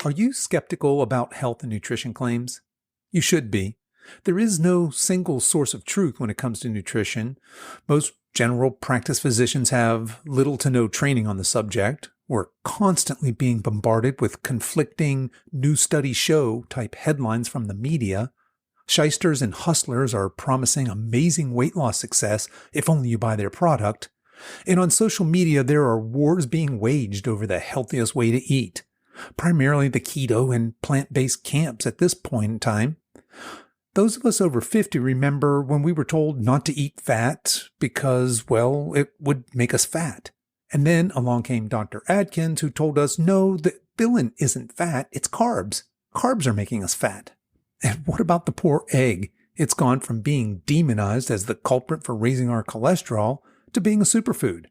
Are you skeptical about health and nutrition claims? You should be. There is no single source of truth when it comes to nutrition. Most general practice physicians have little to no training on the subject. We're constantly being bombarded with conflicting new studies show type headlines from the media. Shysters and hustlers are promising amazing weight loss success if only you buy their product. And on social media, there are wars being waged over the healthiest way to eat. Primarily the keto and plant-based camps at this point in time. Those of us over 50 remember when we were told not to eat fat because, well, it would make us fat. And then along came Dr. Atkins, who told us, no, the villain isn't fat, it's carbs. Carbs are making us fat. And what about the poor egg? It's gone from being demonized as the culprit for raising our cholesterol to being a superfood.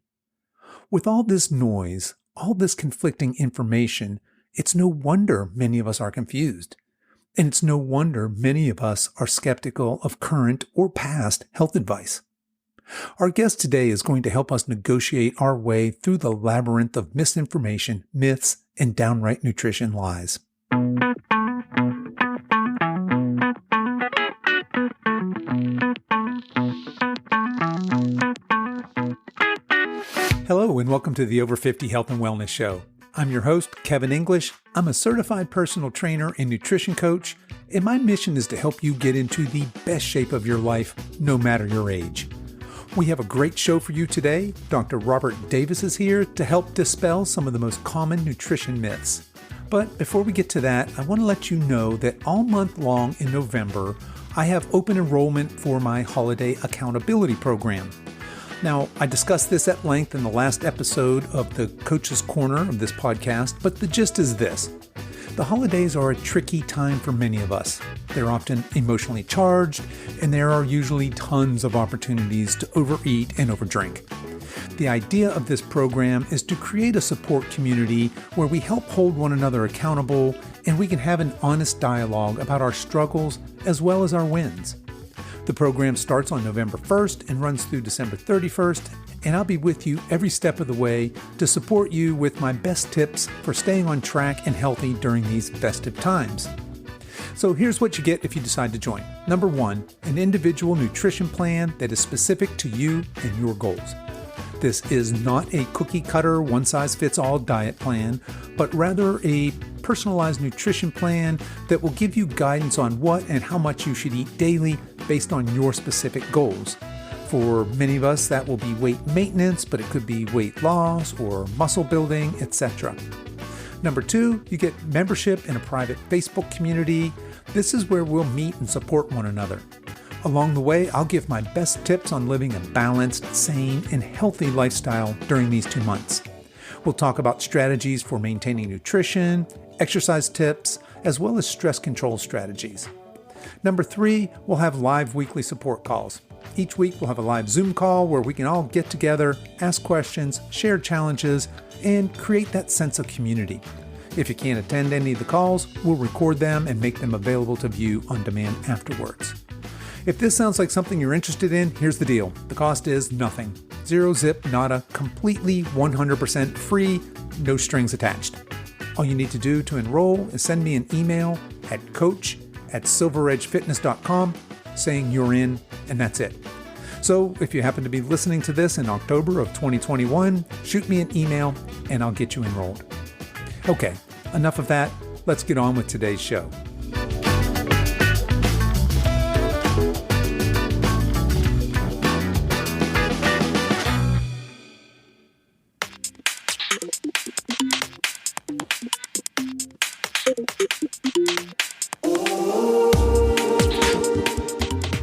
With all this noise, all this conflicting information, it's no wonder many of us are confused. And it's no wonder many of us are skeptical of current or past health advice. Our guest today is going to help us negotiate our way through the labyrinth of misinformation, myths, and downright nutrition lies. Hello, and welcome to the Over 50 Health and Wellness Show. I'm your host, Kevin English. I'm a certified personal trainer and nutrition coach, and my mission is to help you get into the best shape of your life, no matter your age. We have a great show for you today. Dr. Robert Davis is here to help dispel some of the most common nutrition myths. But before we get to that, I want to let you know that all month long in November, I have open enrollment for my holiday accountability program. Now, I discussed this at length in the last episode of the Coach's Corner of this podcast, but the gist is this. The holidays are a tricky time for many of us. They're often emotionally charged, and there are usually tons of opportunities to overeat and overdrink. The idea of this program is to create a support community where we help hold one another accountable, and we can have an honest dialogue about our struggles as well as our wins. The program starts on November 1st and runs through December 31st, and I'll be with you every step of the way to support you with my best tips for staying on track and healthy during these festive times. So here's what you get if you decide to join. Number 1, an individual nutrition plan that is specific to you and your goals. This is not a cookie-cutter, one-size-fits-all diet plan, but rather a personalized nutrition plan that will give you guidance on what and how much you should eat daily based on your specific goals. For many of us, that will be weight maintenance, but it could be weight loss or muscle building, etc. Number 2, you get membership in a private Facebook community. This is where we'll meet and support one another. Along the way, I'll give my best tips on living a balanced, sane, and healthy lifestyle during these 2 months. We'll talk about strategies for maintaining nutrition, exercise tips, as well as stress control strategies. Number 3, we'll have live weekly support calls. Each week, we'll have a live Zoom call where we can all get together, ask questions, share challenges, and create that sense of community. If you can't attend any of the calls, we'll record them and make them available to view on demand afterwards. If this sounds like something you're interested in, here's the deal. The cost is nothing. Zero zip, nada, completely 100% free, no strings attached. All you need to do to enroll is send me an email at coach@silveredgefitness.com saying you're in, and that's it. So if you happen to be listening to this in October of 2021, shoot me an email and I'll get you enrolled. Okay, enough of that. Let's get on with today's show.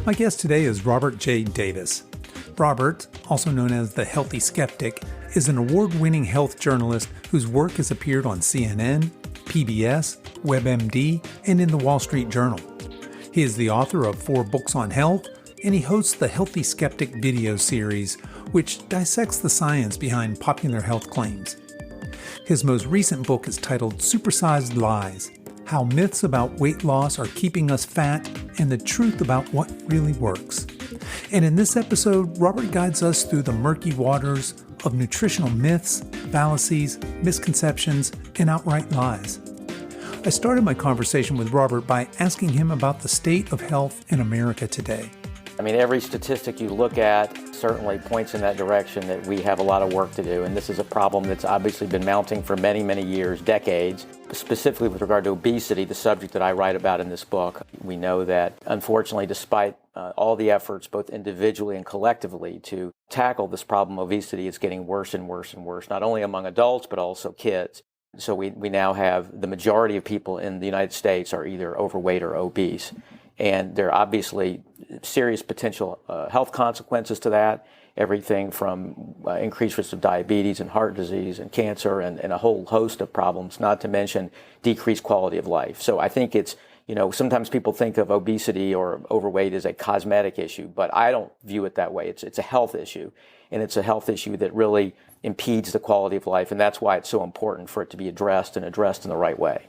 My guest today is Robert J. Davis. Robert, also known as the Healthy Skeptic, is an award-winning health journalist whose work has appeared on CNN, PBS, WebMD, and in the Wall Street Journal. He is the author of 4 books on health, and he hosts the Healthy Skeptic video series, which dissects the science behind popular health claims. His most recent book is titled Supersized Lies: How Myths About Weight Loss Are Keeping Us Fat and the Truth About What Really Works. And in this episode, Robert guides us through the murky waters of nutritional myths, fallacies, misconceptions, and outright lies. I started my conversation with Robert by asking him about the state of health in America today. I mean, every statistic you look at certainly points in that direction that we have a lot of work to do. And this is a problem that's obviously been mounting for many, many years, decades, specifically with regard to obesity, the subject that I write about in this book. We know that, unfortunately, despite all the efforts, both individually and collectively, to tackle this problem, obesity is getting worse and worse and worse, not only among adults, but also kids. So we now have the majority of people in the United States are either overweight or obese. And there are obviously serious potential health consequences to that, everything from increased risk of diabetes and heart disease and cancer and a whole host of problems, not to mention decreased quality of life. So I think it's, sometimes people think of obesity or overweight as a cosmetic issue, but I don't view it that way. It's a health issue, and it's a health issue that really impedes the quality of life, and that's why it's so important for it to be addressed in the right way.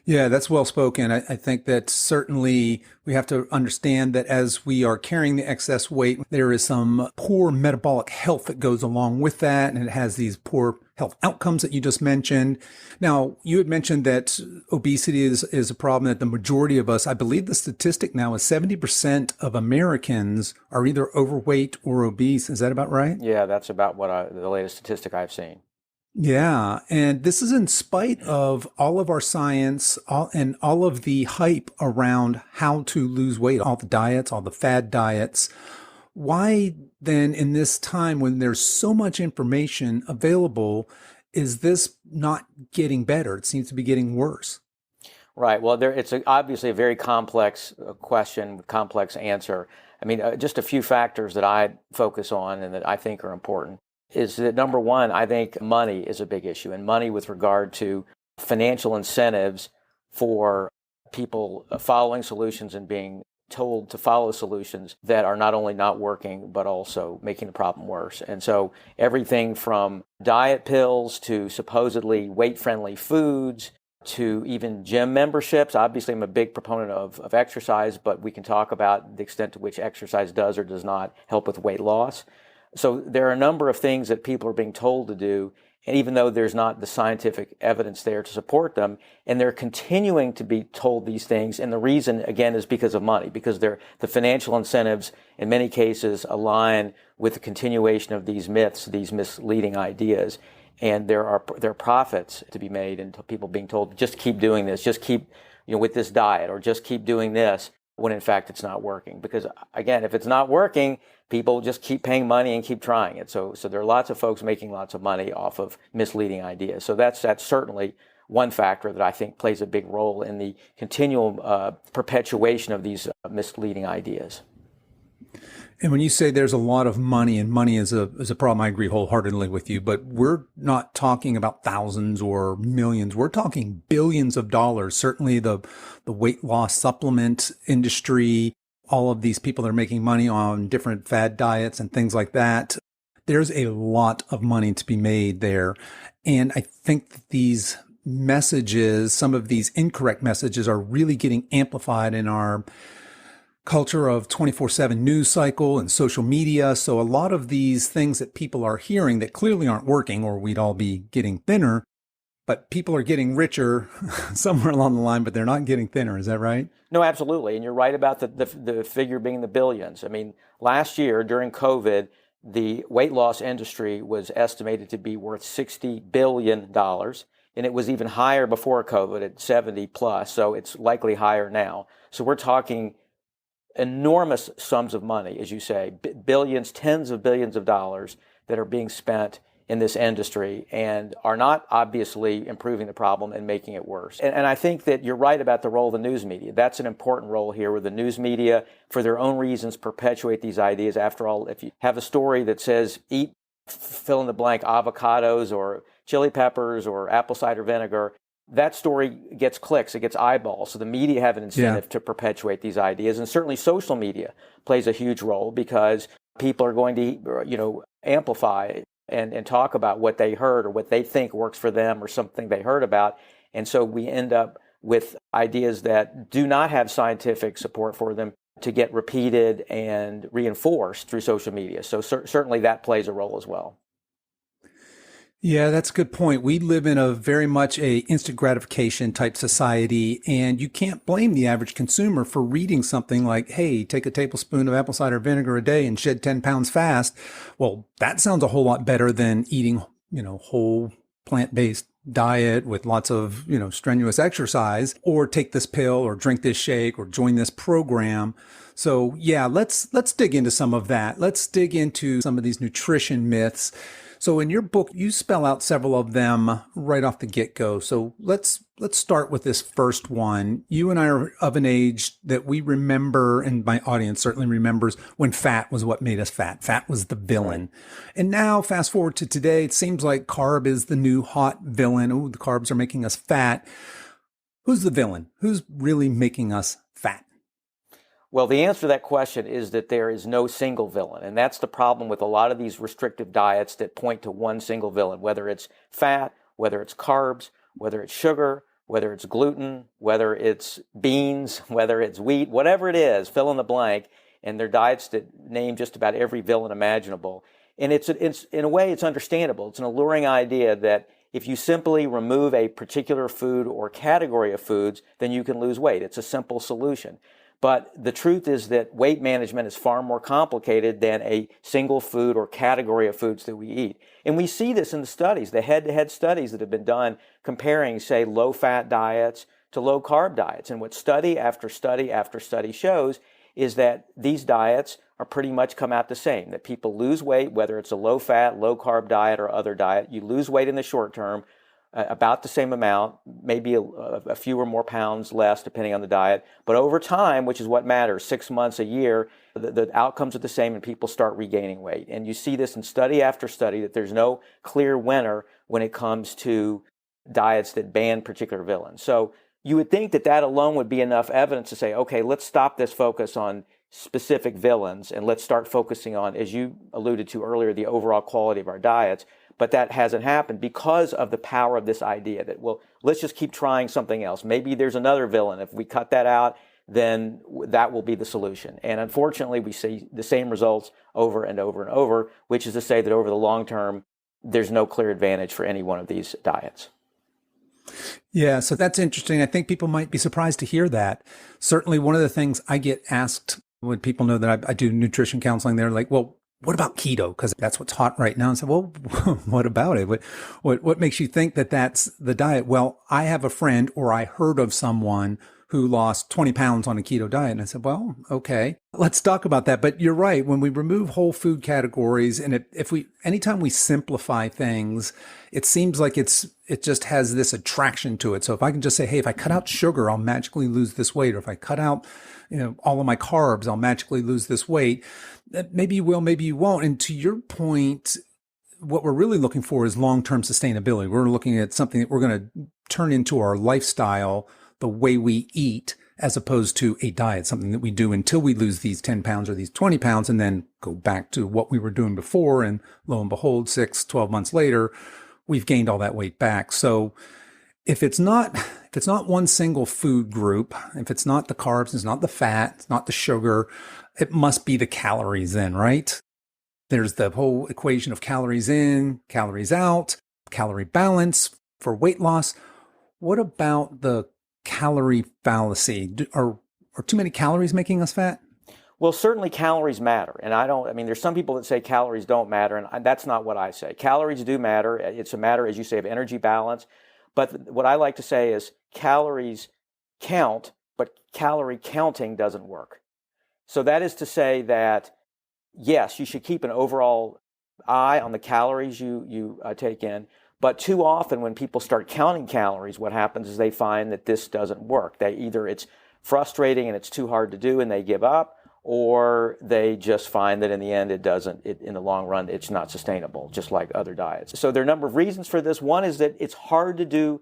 Yeah, that's well spoken. I think that certainly we have to understand that as we are carrying the excess weight, there is some poor metabolic health that goes along with that, and it has these poor health outcomes that you just mentioned. Now, you had mentioned that obesity is a problem that the majority of us, I believe the statistic now is 70% of Americans are either overweight or obese. Is that about right? Yeah, that's about the latest statistic I've seen. Yeah, and this is in spite of all of our science and all of the hype around how to lose weight, all the diets, all the fad diets. Why then, in this time when there's so much information available, is this not getting better? It seems to be getting worse. Right. Well, it's obviously a very complex question, complex answer. I mean, just a few factors that I focus on and that I think are important is that, number one, I think money is a big issue, and money with regard to financial incentives for people following solutions and being told to follow solutions that are not only not working, but also making the problem worse. And so everything from diet pills to supposedly weight-friendly foods to even gym memberships. Obviously, I'm a big proponent of exercise, but we can talk about the extent to which exercise does or does not help with weight loss. So there are a number of things that people are being told to do, and even though there's not the scientific evidence there to support them, and they're continuing to be told these things, and the reason, again, is because of money, because the financial incentives, in many cases, align with the continuation of these myths, these misleading ideas, and there are profits to be made, and people being told, just keep doing this, just keep, with this diet, or just keep doing this, when in fact it's not working. Because again, if it's not working, people just keep paying money and keep trying it. So there are lots of folks making lots of money off of misleading ideas. So that's certainly one factor that I think plays a big role in the continual perpetuation of these misleading ideas. And when you say there's a lot of money, and money is a problem, I agree wholeheartedly with you, but we're not talking about thousands or millions. We're talking billions of dollars. Certainly the weight loss supplement industry, all of these people that are making money on different fad diets and things like that. There's a lot of money to be made there. And I think that these messages, some of these incorrect messages, are really getting amplified in our culture of 24/7 news cycle and social media. So a lot of these things that people are hearing that clearly aren't working, or we'd all be getting thinner, but people are getting richer somewhere along the line, but they're not getting thinner. Is that right? No, absolutely. And you're right about the figure being the billions. I mean, last year during COVID, the weight loss industry was estimated to be worth $60 billion. And it was even higher before COVID at 70 plus. So it's likely higher now. So we're talking enormous sums of money, as you say, billions, tens of billions of dollars that are being spent in this industry and are not obviously improving the problem and making it worse. And I think that you're right about the role of the news media. That's an important role here, where the news media, for their own reasons, perpetuate these ideas. After all, if you have a story that says eat fill in the blank avocados or chili peppers or apple cider vinegar, that story gets clicks, it gets eyeballs. So the media have an incentive to perpetuate these ideas. And certainly social media plays a huge role, because people are going to, amplify and talk about what they heard or what they think works for them or something they heard about. And so we end up with ideas that do not have scientific support for them to get repeated and reinforced through social media. So certainly that plays a role as well. Yeah, that's a good point. We live in a very much a instant gratification type society, and you can't blame the average consumer for reading something like, hey, take a tablespoon of apple cider vinegar a day and shed 10 pounds fast. Well, that sounds a whole lot better than eating, whole plant-based diet with lots of, strenuous exercise, or take this pill or drink this shake or join this program. So yeah, let's dig into some of that. Let's dig into some of these nutrition myths. So in your book, you spell out several of them right off the get-go. So let's start with this first one. You and I are of an age that we remember, and my audience certainly remembers, when fat was what made us fat. Fat was the villain. And now, fast forward to today, it seems like carb is the new hot villain. Oh, the carbs are making us fat. Who's the villain? Who's really making us fat? Well, the answer to that question is that there is no single villain. And that's the problem with a lot of these restrictive diets that point to one single villain, whether it's fat, whether it's carbs, whether it's sugar, whether it's gluten, whether it's beans, whether it's wheat, whatever it is, fill in the blank. And they're diets that name just about every villain imaginable. And it's in a way, it's understandable. It's an alluring idea that if you simply remove a particular food or category of foods, then you can lose weight. It's a simple solution. But the truth is that weight management is far more complicated than a single food or category of foods that we eat. And we see this in the studies, the head-to-head studies that have been done comparing, say, low-fat diets to low-carb diets. And what study after study after study shows is that these diets are pretty much come out the same, that people lose weight, whether it's a low-fat, low-carb diet or other diet. You lose weight in the short term, about the same amount, maybe a few or more pounds less depending on the diet. But over time, which is what matters, 6 months, a year, the outcomes are the same and people start regaining weight. And you see this in study after study that there's no clear winner when it comes to diets that ban particular villains. So you would think that alone would be enough evidence to say, okay, let's stop this focus on specific villains and let's start focusing on, as you alluded to earlier, the overall quality of our diets. But that hasn't happened because of the power of this idea that, well, let's just keep trying something else. Maybe there's another villain. If we cut that out, then that will be the solution. And unfortunately, we see the same results over and over and over, which is to say that over the long term, there's no clear advantage for any one of these diets. Yeah, so that's interesting. I think people might be surprised to hear that. Certainly, one of the things I get asked when people know that I do nutrition counseling, they're like, well, what about keto? Because that's what's hot right now. And so, well, what about it? What makes you think that that's the diet? Well, I have a friend, or I heard of someone who lost 20 pounds on a keto diet. And I said, well, okay, let's talk about that. But you're right. When we remove whole food categories, and anytime we simplify things, it seems like it just has this attraction to it. So if I can just say, hey, if I cut out sugar, I'll magically lose this weight. Or if I cut out, all of my carbs, I'll magically lose this weight. Maybe you will, maybe you won't. And to your point, what we're really looking for is long-term sustainability. We're looking at something that we're going to turn into our lifestyle, the way we eat, as opposed to a diet, something that we do until we lose these 10 pounds or these 20 pounds and then go back to what we were doing before. And lo and behold, 6-12 months later, we've gained all that weight back. So if it's not one single food group, if it's not the carbs, it's not the fat, it's not the sugar, it must be the calories then, right? There's the whole equation of calories in, calories out, calorie balance for weight loss. What about the calorie fallacy? Are too many calories making us fat? Well, certainly calories matter. And there's some people that say calories don't matter, and that's not what I say. Calories do matter. It's a matter, as you say, of energy balance. But what I like to say is calories count, but calorie counting doesn't work. So that is to say that, yes, you should keep an overall eye on the calories you take in. But too often when people start counting calories, what happens is they find that this doesn't work. Either it's frustrating and it's too hard to do and they give up, or they just find that in the end in the long run, it's not sustainable, just like other diets. So there are a number of reasons for this. One is that it's hard to do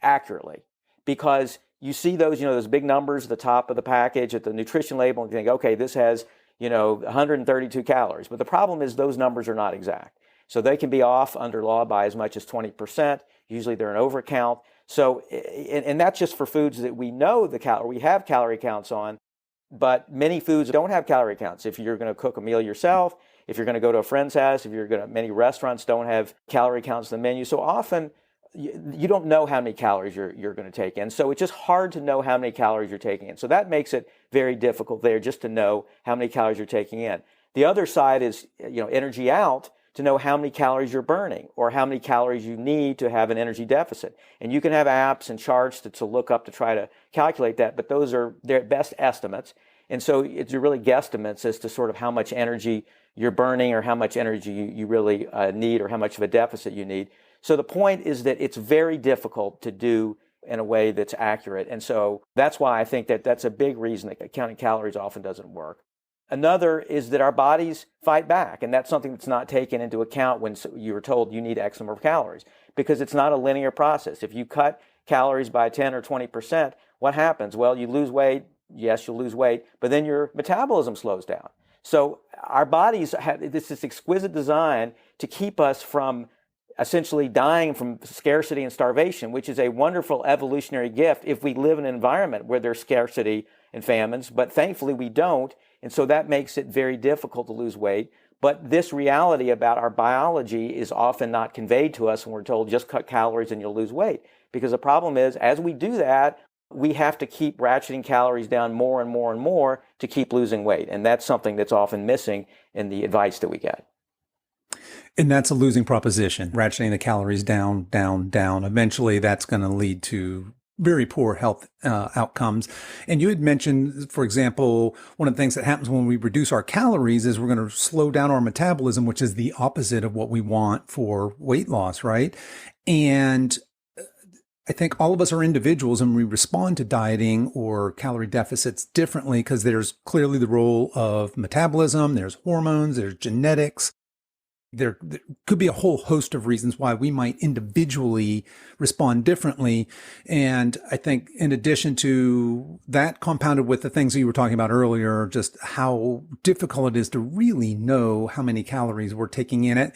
accurately because you see those big numbers at the top of the package at the nutrition label and you think, okay, this has, 132 calories. But the problem is those numbers are not exact. So they can be off under law by as much as 20%. Usually they're an overcount. So, and that's just for foods that we know we have calorie counts on. But many foods don't have calorie counts. If you're going to cook a meal yourself, if you're going to go to a friend's house, many restaurants don't have calorie counts in the menu. So often you don't know how many calories you're going to take in. So it's just hard to know how many calories you're taking in. So that makes it very difficult there just to know how many calories you're taking in. The other side is, energy out, to know how many calories you're burning or how many calories you need to have an energy deficit. And you can have apps and charts to look up to try to calculate that, but they're best estimates. And so it's really guesstimates as to sort of how much energy you're burning or how much energy you really need or how much of a deficit you need. So the point is that it's very difficult to do in a way that's accurate. And so that's why I think that that's a big reason that counting calories often doesn't work. Another is that our bodies fight back, and that's something that's not taken into account when you were told you need X number of calories, because it's not a linear process. If you cut calories by 10 or 20%, what happens? Well, you lose weight. Yes, you'll lose weight, but then your metabolism slows down. So our bodies have this exquisite design to keep us from essentially dying from scarcity and starvation, which is a wonderful evolutionary gift if we live in an environment where there's scarcity and famines, but thankfully we don't. And so that makes it very difficult to lose weight. But this reality about our biology is often not conveyed to us when we're told just cut calories and you'll lose weight. Because the problem is, as we do that, we have to keep ratcheting calories down more and more and more to keep losing weight. And that's something that's often missing in the advice that we get. And that's a losing proposition, ratcheting the calories down, down, down. Eventually, that's going to lead to very poor health outcomes. And you had mentioned, for example, one of the things that happens when we reduce our calories is we're going to slow down our metabolism, which is the opposite of what we want for weight loss, right? And I think all of us are individuals and we respond to dieting or calorie deficits differently because there's clearly the role of metabolism, there's hormones, there's genetics. There could be a whole host of reasons why we might individually respond differently. And I think in addition to that, compounded with the things that you were talking about earlier, just how difficult it is to really know how many calories we're taking in it,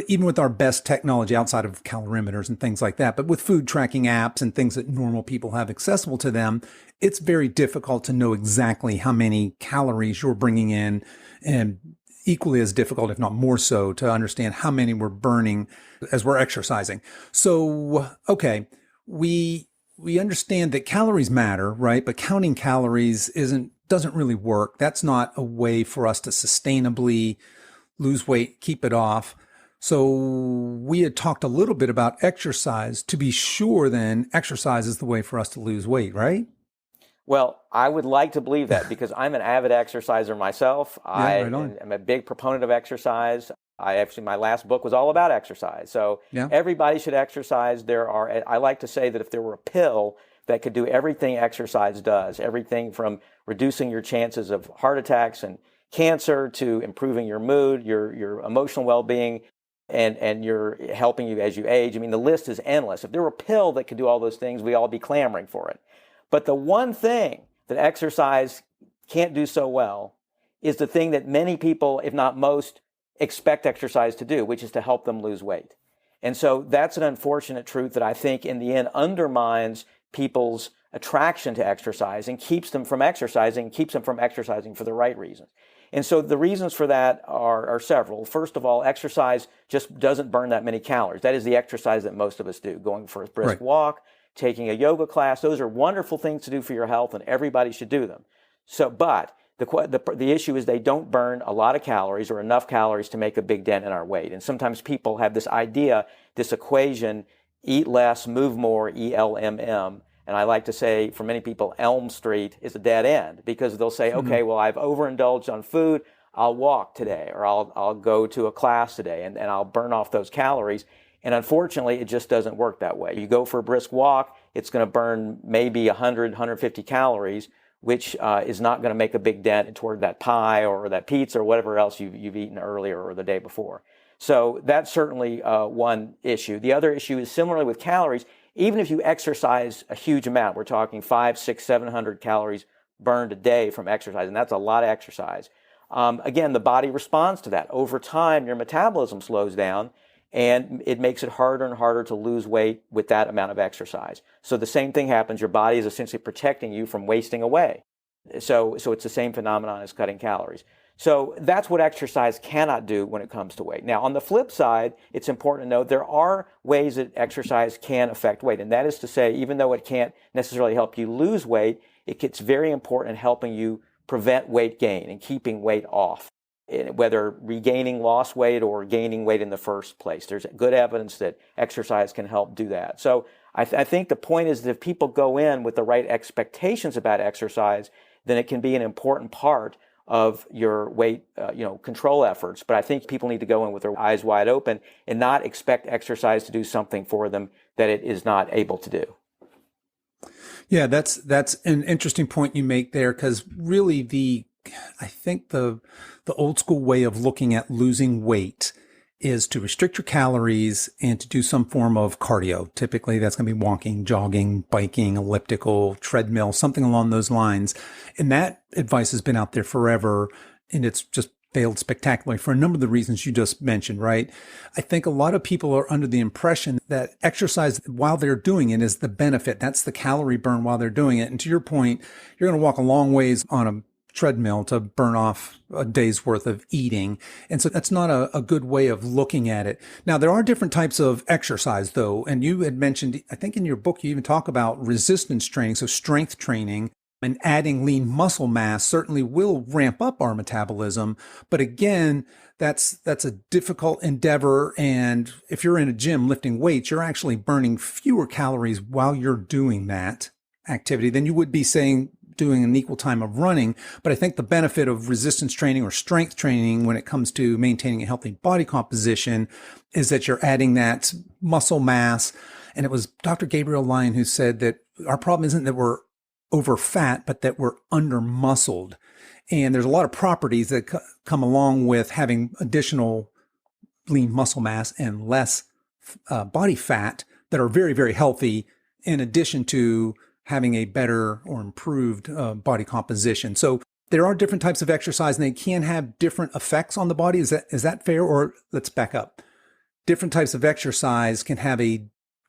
even with our best technology outside of calorimeters and things like that. But with food tracking apps and things that normal people have accessible to them, it's very difficult to know exactly how many calories you're bringing in, and equally as difficult, if not more so, to understand how many we're burning as we're exercising. So, okay, we understand that calories matter, right? But counting calories doesn't really work. That's not a way for us to sustainably lose weight, keep it off. So we had talked a little bit about exercise. To be sure, then, exercise is the way for us to lose weight, right? Well, I would like to believe that because I'm an avid exerciser myself. I am a big proponent of exercise. My last book was all about exercise. So everybody should exercise. I like to say that if there were a pill that could do everything exercise does, everything from reducing your chances of heart attacks and cancer to improving your mood, your emotional well-being, and you're helping you as you age. I mean, the list is endless. If there were a pill that could do all those things, we'd all be clamoring for it. But the one thing that exercise can't do so well is the thing that many people, if not most, expect exercise to do, which is to help them lose weight. And so that's an unfortunate truth that I think in the end undermines people's attraction to exercise and keeps them from exercising for the right reasons. And so the reasons for that are several. First of all, exercise just doesn't burn that many calories. That is the exercise that most of us do, going for a brisk walk, taking a yoga class. Those are wonderful things to do for your health, and everybody should do them. So, but the issue is they don't burn a lot of calories or enough calories to make a big dent in our weight. And sometimes people have this idea, this equation, eat less, move more, ELMM. And I like to say, for many people, Elm Street is a dead end because they'll say, okay, well, I've overindulged on food. I'll walk today, or I'll go to a class today, and I'll burn off those calories. And unfortunately, it just doesn't work that way. You go for a brisk walk, it's going to burn maybe 100, 150 calories, which is not going to make a big dent toward that pie or that pizza or whatever else you've eaten earlier or the day before. So that's certainly one issue. The other issue is similarly with calories. Even if you exercise a huge amount, we're talking 500, 600, 700 calories burned a day from exercise, and that's a lot of exercise. Again, the body responds to that. Over time, your metabolism slows down, and it makes it harder and harder to lose weight with that amount of exercise. So the same thing happens. Your body is essentially protecting you from wasting away. So it's the same phenomenon as cutting calories. So that's what exercise cannot do when it comes to weight. Now, on the flip side, it's important to note there are ways that exercise can affect weight. And that is to say, even though it can't necessarily help you lose weight, it's very important in helping you prevent weight gain and keeping weight off, whether regaining lost weight or gaining weight in the first place. There's good evidence that exercise can help do that. So I think the point is that if people go in with the right expectations about exercise, then it can be an important part of your weight control efforts. But I think people need to go in with their eyes wide open and not expect exercise to do something for them that it is not able to do. Yeah, that's an interesting point you make there, because really I think the old school way of looking at losing weight is to restrict your calories and to do some form of cardio. Typically, that's going to be walking, jogging, biking, elliptical, treadmill, something along those lines. And that advice has been out there forever, and it's just failed spectacularly for a number of the reasons you just mentioned, right? I think a lot of people are under the impression that exercise while they're doing it is the benefit. That's the calorie burn while they're doing it. And to your point, you're going to walk a long ways on a treadmill to burn off a day's worth of eating. And so that's not a good way of looking at it. Now, there are different types of exercise, though. And you had mentioned, I think in your book, you even talk about resistance training, so strength training. And adding lean muscle mass certainly will ramp up our metabolism. But again, that's a difficult endeavor. And if you're in a gym lifting weights, you're actually burning fewer calories while you're doing that activity than you would be saying doing an equal time of running. But I think the benefit of resistance training or strength training when it comes to maintaining a healthy body composition is that you're adding that muscle mass. And it was Dr. Gabriel Lyon who said that our problem isn't that we're over fat, but that we're under muscled. And there's a lot of properties that come along with having additional lean muscle mass and less body fat that are very, very healthy, in addition to having a better or improved body composition. So there are different types of exercise, and they can have different effects on the body. Is that fair? Or let's back up. Different types of exercise can have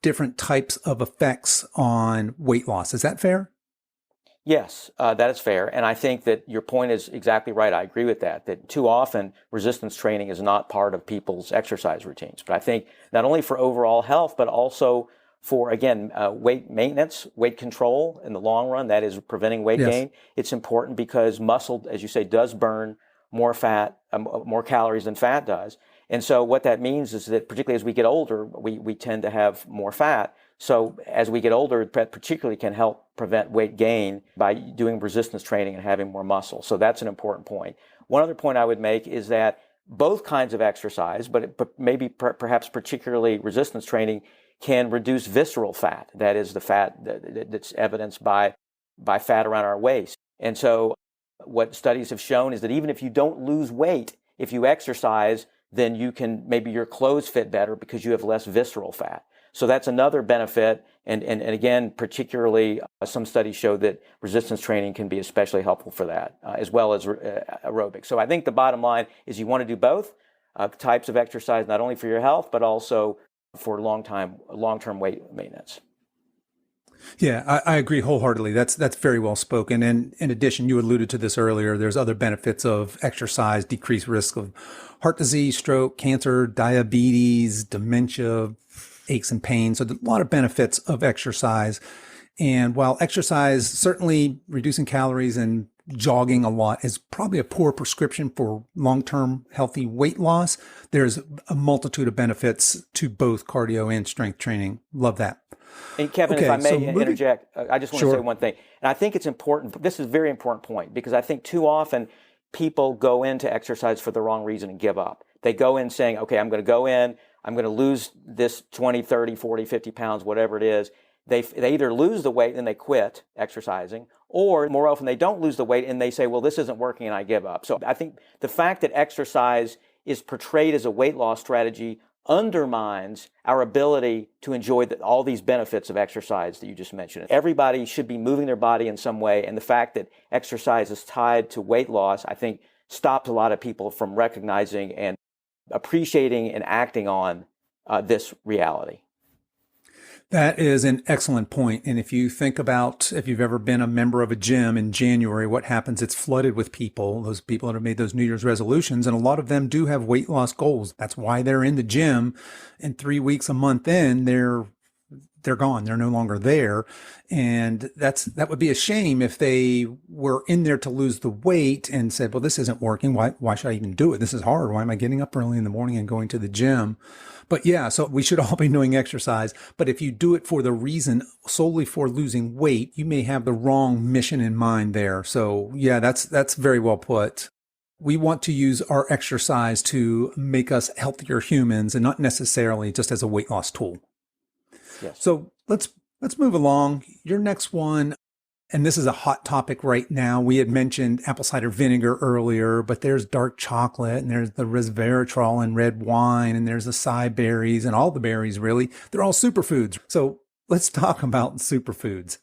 different types of effects on weight loss. Is that fair? Yes, that is fair. And I think that your point is exactly right. I agree with that too often resistance training is not part of people's exercise routines. But I think not only for overall health, but also for, again, weight maintenance, weight control in the long run, that is preventing weight gain. It's important because muscle, as you say, does burn more fat, more calories than fat does. And so what that means is that particularly as we get older, we tend to have more fat. So as we get older, it particularly can help prevent weight gain by doing resistance training and having more muscle. So that's an important point. One other point I would make is that both kinds of exercise, but maybe perhaps particularly resistance training, can reduce visceral fat. That is the fat that's evidenced by fat around our waist. And so what studies have shown is that even if you don't lose weight, if you exercise, then maybe your clothes fit better because you have less visceral fat. So that's another benefit. And again, particularly some studies show that resistance training can be especially helpful for that, as well as aerobics. So I think the bottom line is you want to do both types of exercise, not only for your health, but also for long-term weight maintenance. Yeah, I agree wholeheartedly. That's very well spoken. And in addition, you alluded to this earlier, there's other benefits of exercise: decreased risk of heart disease, stroke, cancer, diabetes, dementia, aches and pains. So there's a lot of benefits of exercise. And while exercise, certainly reducing calories and jogging a lot is probably a poor prescription for long-term healthy weight loss, there's a multitude of benefits to both cardio and strength training. Love that. And Kevin, if I may interject, I just want to say one thing. And I think it's important. This is a very important point, because I think too often people go into exercise for the wrong reason and give up. They go in saying, okay, I'm going to go in, I'm going to lose this 20, 30, 40, 50 pounds, whatever it is. They either lose the weight and they quit exercising, or more often they don't lose the weight and they say, well, this isn't working and I give up. So I think the fact that exercise is portrayed as a weight loss strategy undermines our ability to enjoy all these benefits of exercise that you just mentioned. Everybody should be moving their body in some way, and the fact that exercise is tied to weight loss, I think, stops a lot of people from recognizing and appreciating and acting on this reality. That is an excellent point. And if you think about if you've ever been a member of a gym in January, what happens? It's flooded with people, those people that have made those New Year's resolutions. And a lot of them do have weight loss goals. That's why they're in the gym. And 3 weeks, a month in, they're gone. They're no longer there. And that would be a shame if they were in there to lose the weight and said, well, this isn't working. Why should I even do it? This is hard. Why am I getting up early in the morning and going to the gym? But yeah, so we should all be doing exercise. But if you do it for the reason solely for losing weight, you may have the wrong mission in mind there. So yeah, that's very well put. We want to use our exercise to make us healthier humans and not necessarily just as a weight loss tool. Yes. So let's move along. Your next one, and this is a hot topic right now. We had mentioned apple cider vinegar earlier, but there's dark chocolate and there's the resveratrol in red wine and there's acai berries and all the berries really. They're all superfoods. So let's talk about superfoods.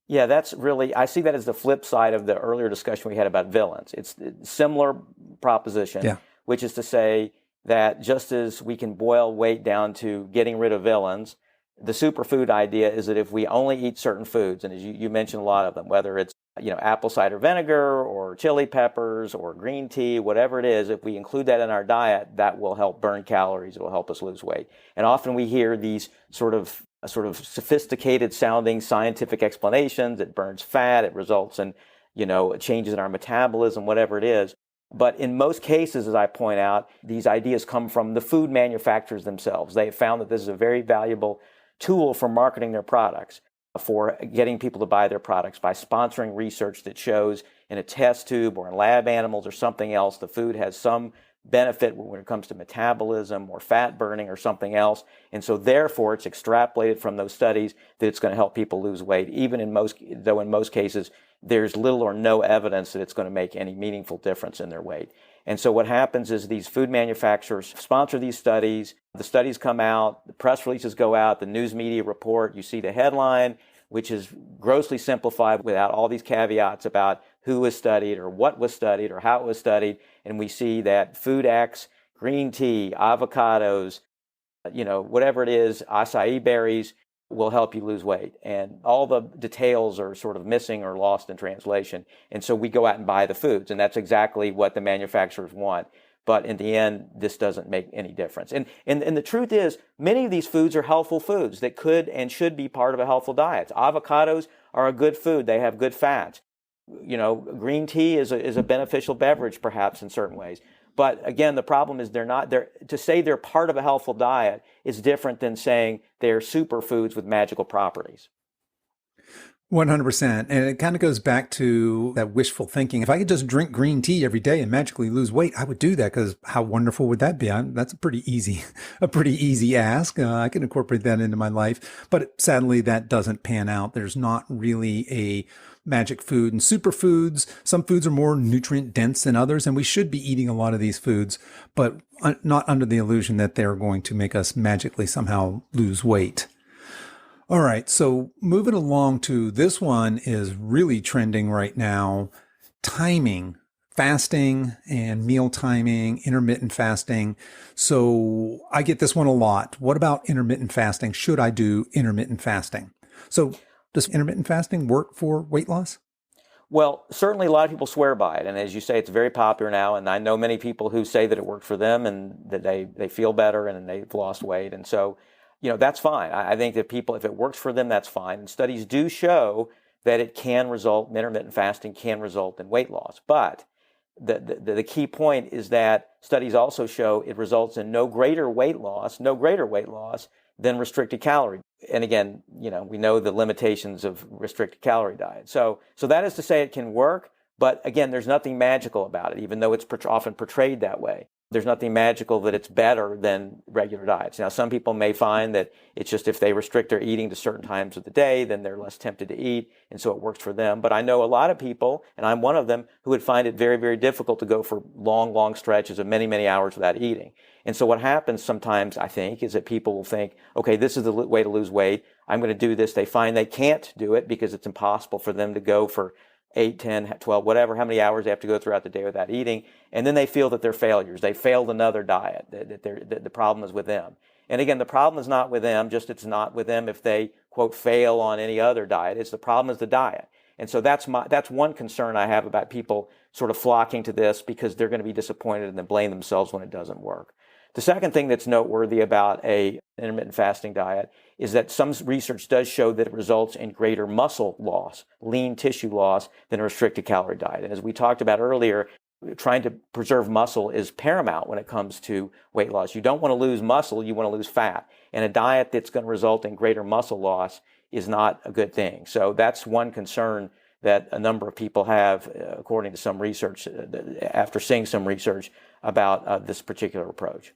Yeah, that's really, I see that as the flip side of the earlier discussion we had about villains. It's a similar proposition, which is to say that just as we can boil weight down to getting rid of villains, the superfood idea is that if we only eat certain foods, and as you mentioned a lot of them, whether it's apple cider vinegar or chili peppers or green tea, whatever it is, if we include that in our diet, that will help burn calories. It will help us lose weight. And often we hear these sort of sophisticated sounding scientific explanations. It burns fat. It results in changes in our metabolism, whatever it is. But in most cases, as I point out, these ideas come from the food manufacturers themselves. They have found that this is a very valuable tool for marketing their products, for getting people to buy their products by sponsoring research that shows in a test tube or in lab animals or something else, the food has some benefit when it comes to metabolism or fat burning or something else. And so therefore it's extrapolated from those studies that it's going to help people lose weight, even in most cases, there's little or no evidence that it's going to make any meaningful difference in their weight. And so what happens is these food manufacturers sponsor these studies. The studies come out, the press releases go out, the news media report, you see the headline, which is grossly simplified without all these caveats about who was studied or what was studied or how it was studied. And we see that food X, green tea, avocados, whatever it is, acai berries, will help you lose weight. And all the details are sort of missing or lost in translation. And so we go out and buy the foods, and that's exactly what the manufacturers want. But in the end, this doesn't make any difference. And the truth is, many of these foods are healthful foods that could and should be part of a healthful diet. Avocados are a good food. They have good fats. Green tea is a beneficial beverage, perhaps, in certain ways. But again, the problem is to say they're part of a healthful diet is different than saying they're superfoods with magical properties. 100%. And it kind of goes back to that wishful thinking. If I could just drink green tea every day and magically lose weight, I would do that, because how wonderful would that be? That's a pretty easy ask. I can incorporate that into my life, but sadly that doesn't pan out. There's not really a magic food. And superfoods, some foods are more nutrient dense than others, and we should be eating a lot of these foods, but not under the illusion that they're going to make us magically somehow lose weight. All right, so moving along to this one is really trending right now. Timing, fasting and meal timing, intermittent fasting. So I get this one a lot. What about intermittent fasting? Should I do intermittent fasting? So does intermittent fasting work for weight loss? Well, certainly a lot of people swear by it. And as you say, it's very popular now. And I know many people who say that it worked for them and that they feel better and they've lost weight. And so that's fine. I think that people, if it works for them, that's fine. And studies do show that intermittent fasting can result in weight loss. But the key point is that studies also show it results in no greater weight loss than restricted calorie. And again, we know the limitations of restricted calorie diet. So that is to say it can work, but again, there's nothing magical about it, even though it's often portrayed that way. There's nothing magical that it's better than regular diets. Now, some people may find that it's just if they restrict their eating to certain times of the day, then they're less tempted to eat, and so it works for them. But I know a lot of people, and I'm one of them, who would find it very, very difficult to go for long, long stretches of many, many hours without eating. And so what happens sometimes, I think, is that people will think, okay, this is the way to lose weight. I'm going to do this. They find they can't do it because it's impossible for them to go for 8, 10, 12, whatever, how many hours they have to go throughout the day without eating. And then they feel that they're failures. They failed another diet, that the problem is with them. And again, the problem is not with them, just it's not with them if they, quote, fail on any other diet. It's the problem is the diet. And so that's one concern I have about people sort of flocking to this because they're going to be disappointed and then blame themselves when it doesn't work. The second thing that's noteworthy about a intermittent fasting diet is that some research does show that it results in greater muscle loss, lean tissue loss, than a restricted calorie diet. And as we talked about earlier, trying to preserve muscle is paramount when it comes to weight loss. You don't want to lose muscle, you want to lose fat. And a diet that's going to result in greater muscle loss is not a good thing. So that's one concern that a number of people have, according to some research, after seeing some research about this particular approach.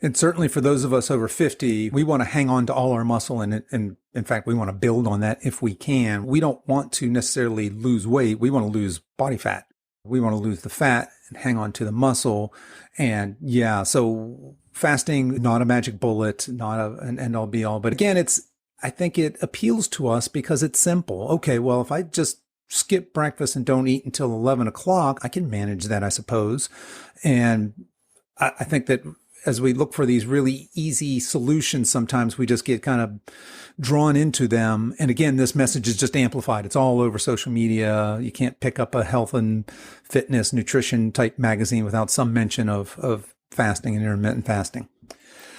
And certainly for those of us over 50, we want to hang on to all our muscle. And in fact, we want to build on that if we can. We don't want to necessarily lose weight. We want to lose body fat. We want to lose the fat and hang on to the muscle. And yeah, so fasting, not a magic bullet, not an end all be all. But again, I think it appeals to us because it's simple. Okay, well, if I just skip breakfast and don't eat until 11 o'clock, I can manage that, I suppose. And I think that as we look for these really easy solutions, sometimes we just get kind of drawn into them. And again, this message is just amplified. It's all over social media. You can't pick up a health and fitness, nutrition type magazine without some mention of fasting and intermittent fasting.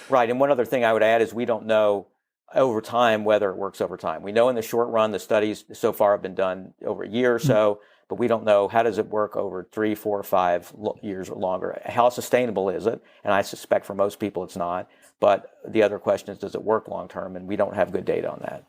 Right. And one other thing I would add is we don't know over time whether it works over time. We know in the short run, the studies so far have been done over a year or so, but we don't know how does it work over 3, 4, 5 years or longer. How sustainable is it? And I suspect for most people it's not. But the other question is, does it work long term? And we don't have good data on that.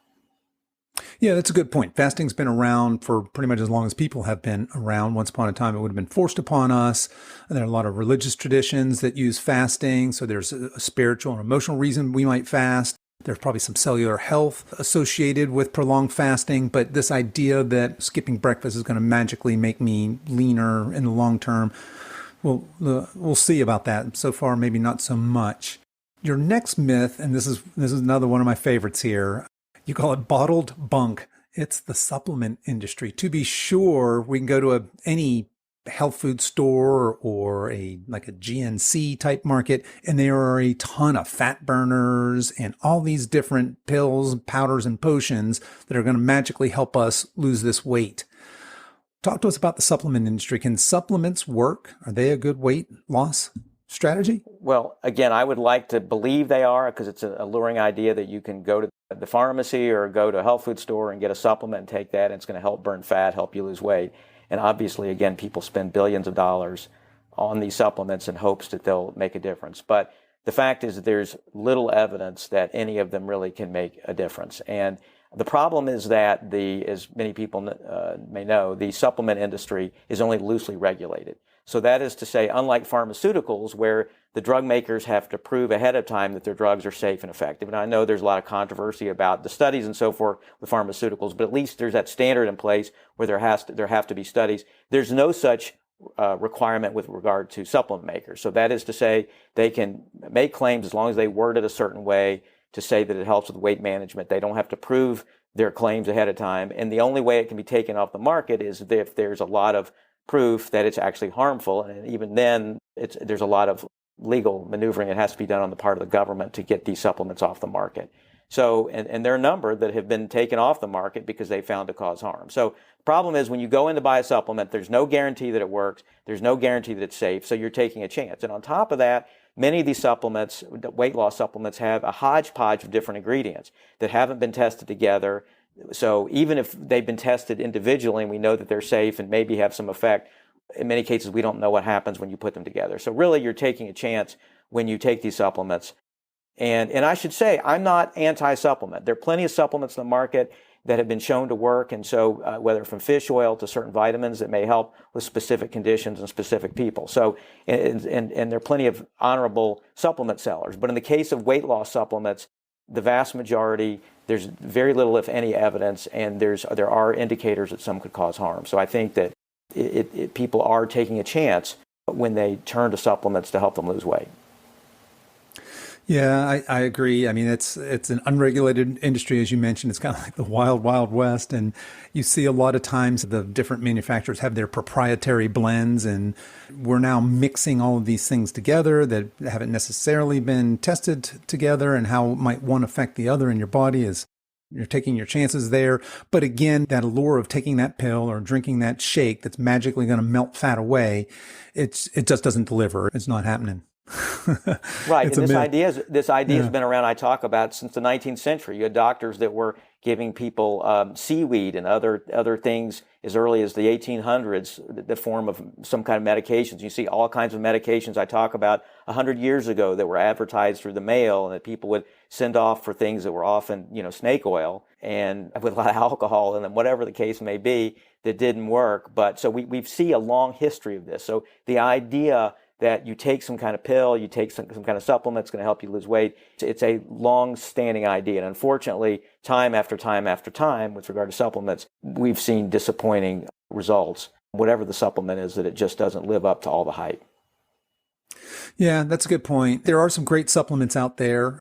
Yeah, that's a good point. Fasting's been around for pretty much as long as people have been around. Once upon a time, it would have been forced upon us. And there are a lot of religious traditions that use fasting. So there's a spiritual and emotional reason we might fast. There's probably some cellular health associated with prolonged fasting, but this idea that skipping breakfast is going to magically make me leaner in the long term, we'll see about that. So far, maybe not so much. Your next myth, and this is another one of my favorites here, you call it bottled bunk. It's the supplement industry. To be sure, we can go to any health food store or like a GNC type market, and there are a ton of fat burners and all these different pills, powders, and potions that are going to magically help us lose this weight. Talk to us about the supplement industry. Can supplements work? Are they a good weight loss strategy? Well, again, I would like to believe they are because it's an alluring idea that you can go to the pharmacy or go to a health food store and get a supplement and take that, and it's going to help burn fat, help you lose weight. And obviously, again, people spend billions of dollars on these supplements in hopes that they'll make a difference. But the fact is that there's little evidence that any of them really can make a difference. And the problem is that as many people may know, the supplement industry is only loosely regulated. So that is to say, unlike pharmaceuticals, where the drug makers have to prove ahead of time that their drugs are safe and effective. And I know there's a lot of controversy about the studies and so forth with pharmaceuticals, but at least there's that standard in place where there have to be studies. There's no such requirement with regard to supplement makers. So that is to say, they can make claims as long as they word it a certain way to say that it helps with weight management. They don't have to prove their claims ahead of time. And the only way it can be taken off the market is if there's a lot of proof that it's actually harmful. And even then, there's a lot of legal maneuvering that has to be done on the part of the government to get these supplements off the market. So, and there are a number that have been taken off the market because they found to cause harm. So the problem is when you go in to buy a supplement, there's no guarantee that it works. There's no guarantee that it's safe. So you're taking a chance. And on top of that, many of these supplements, weight loss supplements, have a hodgepodge of different ingredients that haven't been tested together. So even if they've been tested individually and we know that they're safe and maybe have some effect, in many cases we don't know what happens when you put them together. So really you're taking a chance when you take these supplements. And I should say, I'm not anti-supplement. There are plenty of supplements in the market that have been shown to work. And so whether from fish oil to certain vitamins that may help with specific conditions and specific people. So, and there are plenty of honorable supplement sellers. But in the case of weight loss supplements, the vast majority, there's very little, if any, evidence, and there are indicators that some could cause harm. So I think that people are taking a chance when they turn to supplements to help them lose weight. Yeah, I agree. I mean, it's an unregulated industry, as you mentioned. It's kind of like the wild, wild west. And you see a lot of times the different manufacturers have their proprietary blends, and we're now mixing all of these things together that haven't necessarily been tested together, and how might one affect the other in your body is you're taking your chances there. But again, that allure of taking that pill or drinking that shake that's magically going to melt fat away, it just doesn't deliver. It's not happening. Right, It's and a myth. this idea has Yeah. been around. I talk about since the 19th century. You had doctors that were giving people seaweed and other things as early as the 1800s, the form of some kind of medications. You see all kinds of medications I talk about 100 years ago that were advertised through the mail, and that people would send off for things that were often, snake oil and with a lot of alcohol in them, whatever the case may be, that didn't work. But so we see a long history of this. So the idea that you take some kind of pill, you take some kind of supplement that's going to help you lose weight. It's a long-standing idea. And unfortunately, time after time after time, with regard to supplements, we've seen disappointing results. Whatever the supplement is, that it just doesn't live up to all the hype. Yeah, that's a good point. There are some great supplements out there,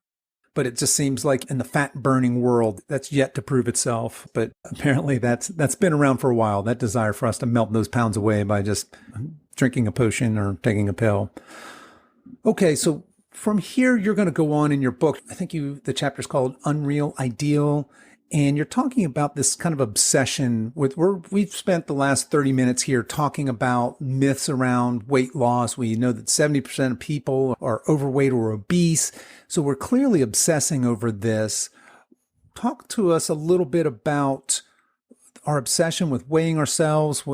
but it just seems like in the fat burning world, that's yet to prove itself. But apparently that's been around for a while, that desire for us to melt those pounds away by just drinking a potion or taking a pill. Okay, so from here, you're going to go on in your book. I think the chapter is called Unreal Ideal. And you're talking about this kind of obsession we've spent the last 30 minutes here talking about myths around weight loss. We know that 70% of people are overweight or obese. So we're clearly obsessing over this. Talk to us a little bit about our obsession with weighing ourselves.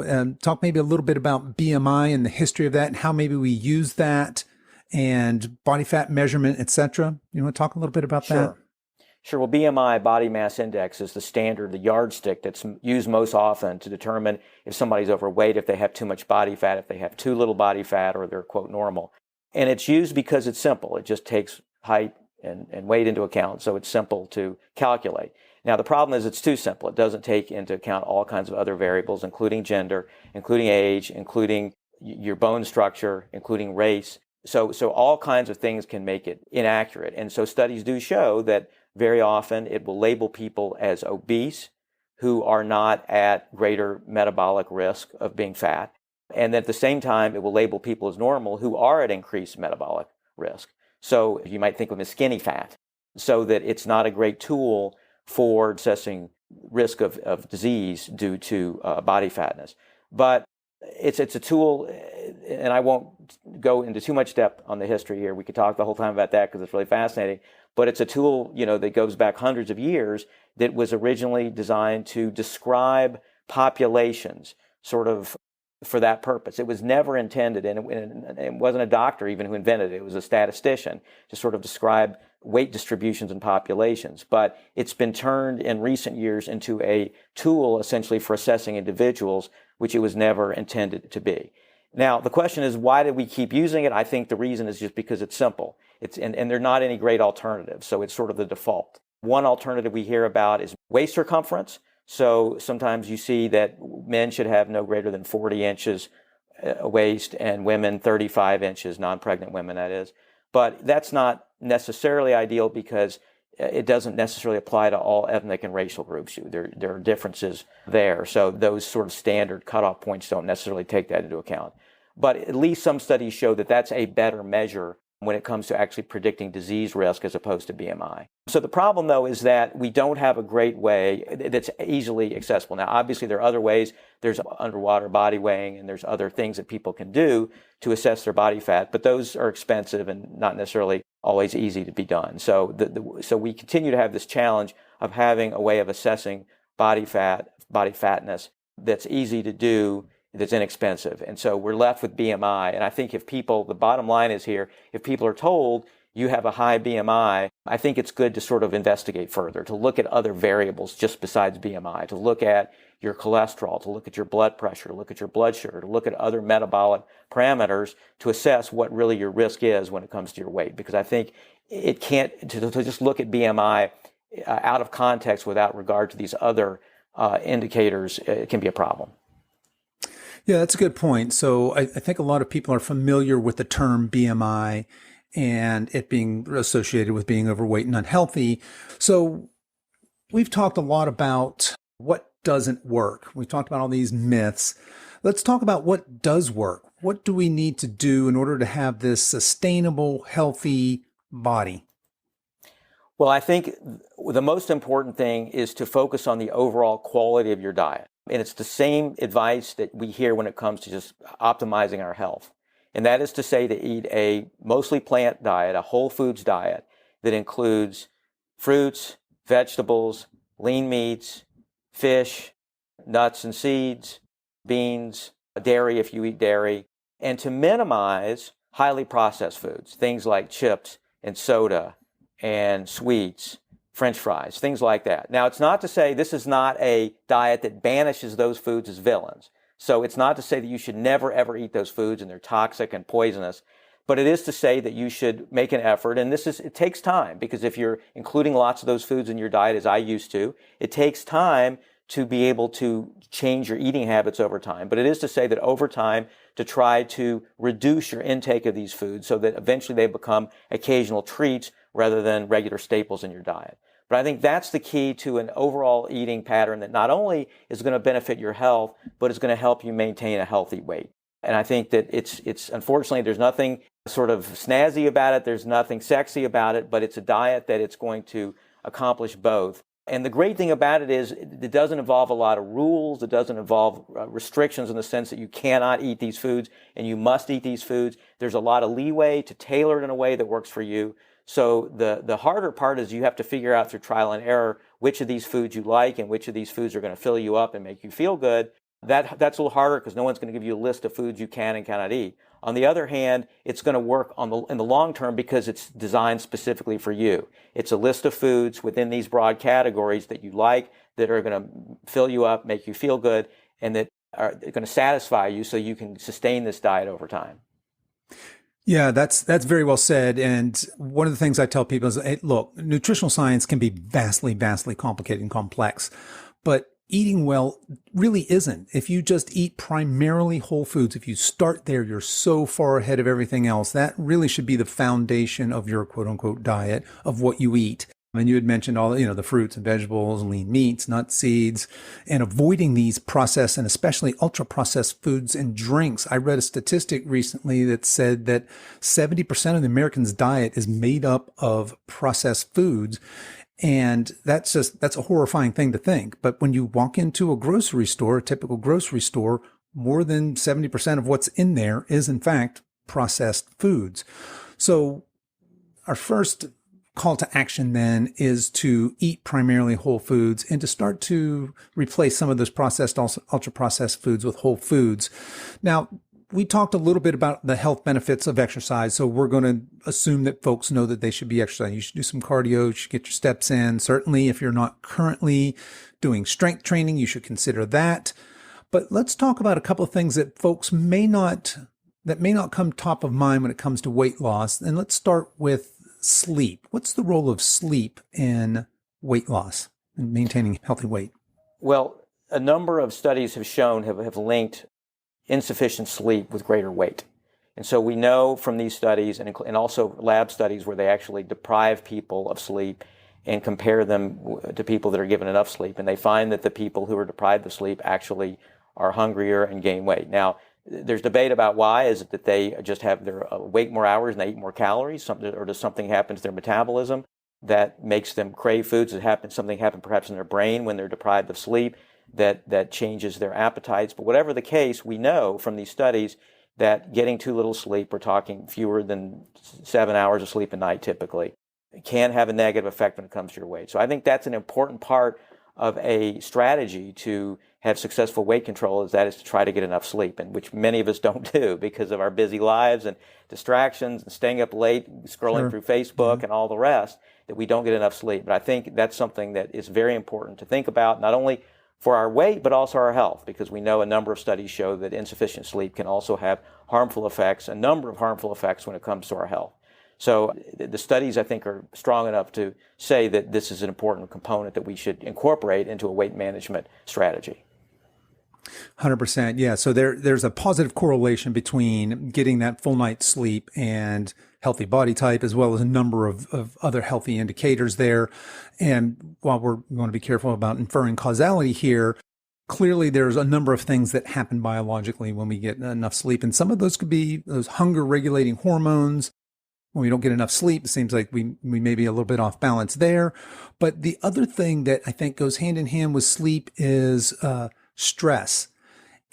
Talk maybe a little bit about BMI and the history of that and how maybe we use that and body fat measurement, etc. You want to talk a little bit about that? Sure. Well, BMI, body mass index, is the standard, the yardstick that's used most often to determine if somebody's overweight, if they have too much body fat, if they have too little body fat, or they're, quote, normal. And it's used because it's simple. It just takes height and weight into account, so it's simple to calculate. Now, the problem is it's too simple. It doesn't take into account all kinds of other variables, including gender, including age, including your bone structure, including race. So all kinds of things can make it inaccurate. And so studies do show that very often it will label people as obese who are not at greater metabolic risk of being fat. And at the same time, it will label people as normal who are at increased metabolic risk. So you might think of them as skinny fat, so that it's not a great tool for assessing risk of disease due to body fatness. But it's a tool, and I won't go into too much depth on the history here. We could talk the whole time about that because it's really fascinating. But it's a tool, that goes back hundreds of years, that was originally designed to describe populations, sort of for that purpose. It was never intended, and it wasn't a doctor even who invented it. It was a statistician to sort of describe weight distributions in populations. But it's been turned in recent years into a tool essentially for assessing individuals, which it was never intended to be. Now, the question is, why do we keep using it? I think the reason is just because it's simple. And there are not any great alternatives, so it's sort of the default. One alternative we hear about is waist circumference. So sometimes you see that men should have no greater than 40 inches waist, and women 35 inches, non-pregnant women that is. But that's not necessarily ideal because it doesn't necessarily apply to all ethnic and racial groups. There are differences there. So those sort of standard cutoff points don't necessarily take that into account. But at least some studies show that that's a better measure when it comes to actually predicting disease risk as opposed to BMI. So the problem, though, is that we don't have a great way that's easily accessible. Now, obviously, there are other ways. There's underwater body weighing, and there's other things that people can do to assess their body fat, but those are expensive and not necessarily always easy to be done. So so we continue to have this challenge of having a way of assessing body fatness that's easy to do, that's inexpensive. And so we're left with BMI. And I think the bottom line is here, if people are told you have a high BMI, I think it's good to sort of investigate further, to look at other variables just besides BMI, to look at your cholesterol, to look at your blood pressure, to look at your blood sugar, to look at other metabolic parameters to assess what really your risk is when it comes to your weight. Because I think it can't, to just look at BMI out of context without regard to these other indicators, it can be a problem. Yeah, that's a good point. So I think a lot of people are familiar with the term BMI, and it being associated with being overweight and unhealthy. So we've talked a lot about what doesn't work. We talked about all these myths. Let's talk about what does work. What do we need to do in order to have this sustainable, healthy body? Well, I think the most important thing is to focus on the overall quality of your diet. And it's the same advice that we hear when it comes to just optimizing our health. And that is to say to eat a mostly plant diet, a whole foods diet that includes fruits, vegetables, lean meats, fish, nuts and seeds, beans, dairy if you eat dairy, and to minimize highly processed foods, things like chips and soda and sweets, French fries, things like that. Now, it's not to say this is not a diet that banishes those foods as villains. So it's not to say that you should never, ever eat those foods and they're toxic and poisonous. But it is to say that you should make an effort. And it takes time, because if you're including lots of those foods in your diet, as I used to, it takes time to be able to change your eating habits over time. But it is to say that over time, to try to reduce your intake of these foods so that eventually they become occasional treats rather than regular staples in your diet. But I think that's the key to an overall eating pattern that not only is going to benefit your health, but is going to help you maintain a healthy weight. And I think that it's unfortunately, there's nothing sort of snazzy about it. There's nothing sexy about it, but it's a diet that it's going to accomplish both. And the great thing about it is it doesn't involve a lot of rules. It doesn't involve restrictions in the sense that you cannot eat these foods and you must eat these foods. There's a lot of leeway to tailor it in a way that works for you. So the harder part is you have to figure out through trial and error which of these foods you like and which of these foods are going to fill you up and make you feel good. That's a little harder because no one's going to give you a list of foods you can and cannot eat. On the other hand, it's going to work in the long term because it's designed specifically for you. It's a list of foods within these broad categories that you like, that are going to fill you up, make you feel good, and that are going to satisfy you so you can sustain this diet over time. Yeah, that's very well said. And one of the things I tell people is, hey, look, nutritional science can be vastly, vastly complicated and complex, but eating well really isn't. If you just eat primarily whole foods, if you start there, you're so far ahead of everything else. That really should be the foundation of your quote unquote diet, of what you eat. And you had mentioned all, the fruits and vegetables, lean meats, nuts, seeds, and avoiding these processed and especially ultra processed foods and drinks. I read a statistic recently that said that 70% of the Americans' diet is made up of processed foods. And that's a horrifying thing to think. But when you walk into a grocery store, a typical grocery store, more than 70% of what's in there is in fact processed foods. So our first call to action then is to eat primarily whole foods and to start to replace some of those processed, ultra processed foods with whole foods. Now, we talked a little bit about the health benefits of exercise. So we're going to assume that folks know that they should be exercising. You should do some cardio, you should get your steps in. Certainly, if you're not currently doing strength training, you should consider that. But let's talk about a couple of things that folks may not come top of mind when it comes to weight loss. And let's start with sleep. What's the role of sleep in weight loss and maintaining healthy weight? Well, a number of studies have linked insufficient sleep with greater weight. And so we know from these studies and also lab studies where they actually deprive people of sleep and compare them to people that are given enough sleep. And they find that the people who are deprived of sleep actually are hungrier and gain weight. Now, there's debate about why. Is it that they just have their wait more hours and they eat more calories, or does something happen to their metabolism that makes them crave foods? Something happen perhaps in their brain when they're deprived of sleep that changes their appetites. But whatever the case, we know from these studies that getting too little sleep, we're talking fewer than 7 hours of sleep a night typically, can have a negative effect when it comes to your weight. So I think that's an important part of a strategy to have successful weight control, is to try to get enough sleep, and which many of us don't do because of our busy lives and distractions and staying up late, scrolling through Facebook and all the rest, that we don't get enough sleep. But I think that's something that is very important to think about, not only for our weight, but also our health, because we know a number of studies show that insufficient sleep can also have a number of harmful effects when it comes to our health. So the studies, I think, are strong enough to say that this is an important component that we should incorporate into a weight management strategy. 100%. Yeah. So there's a positive correlation between getting that full night's sleep and healthy body type, as well as a number of other healthy indicators there. And while we want to be careful about inferring causality here, clearly there's a number of things that happen biologically when we get enough sleep. And some of those could be those hunger regulating hormones. When we don't get enough sleep, it seems like we may be a little bit off balance there. But the other thing that I think goes hand in hand with sleep is stress.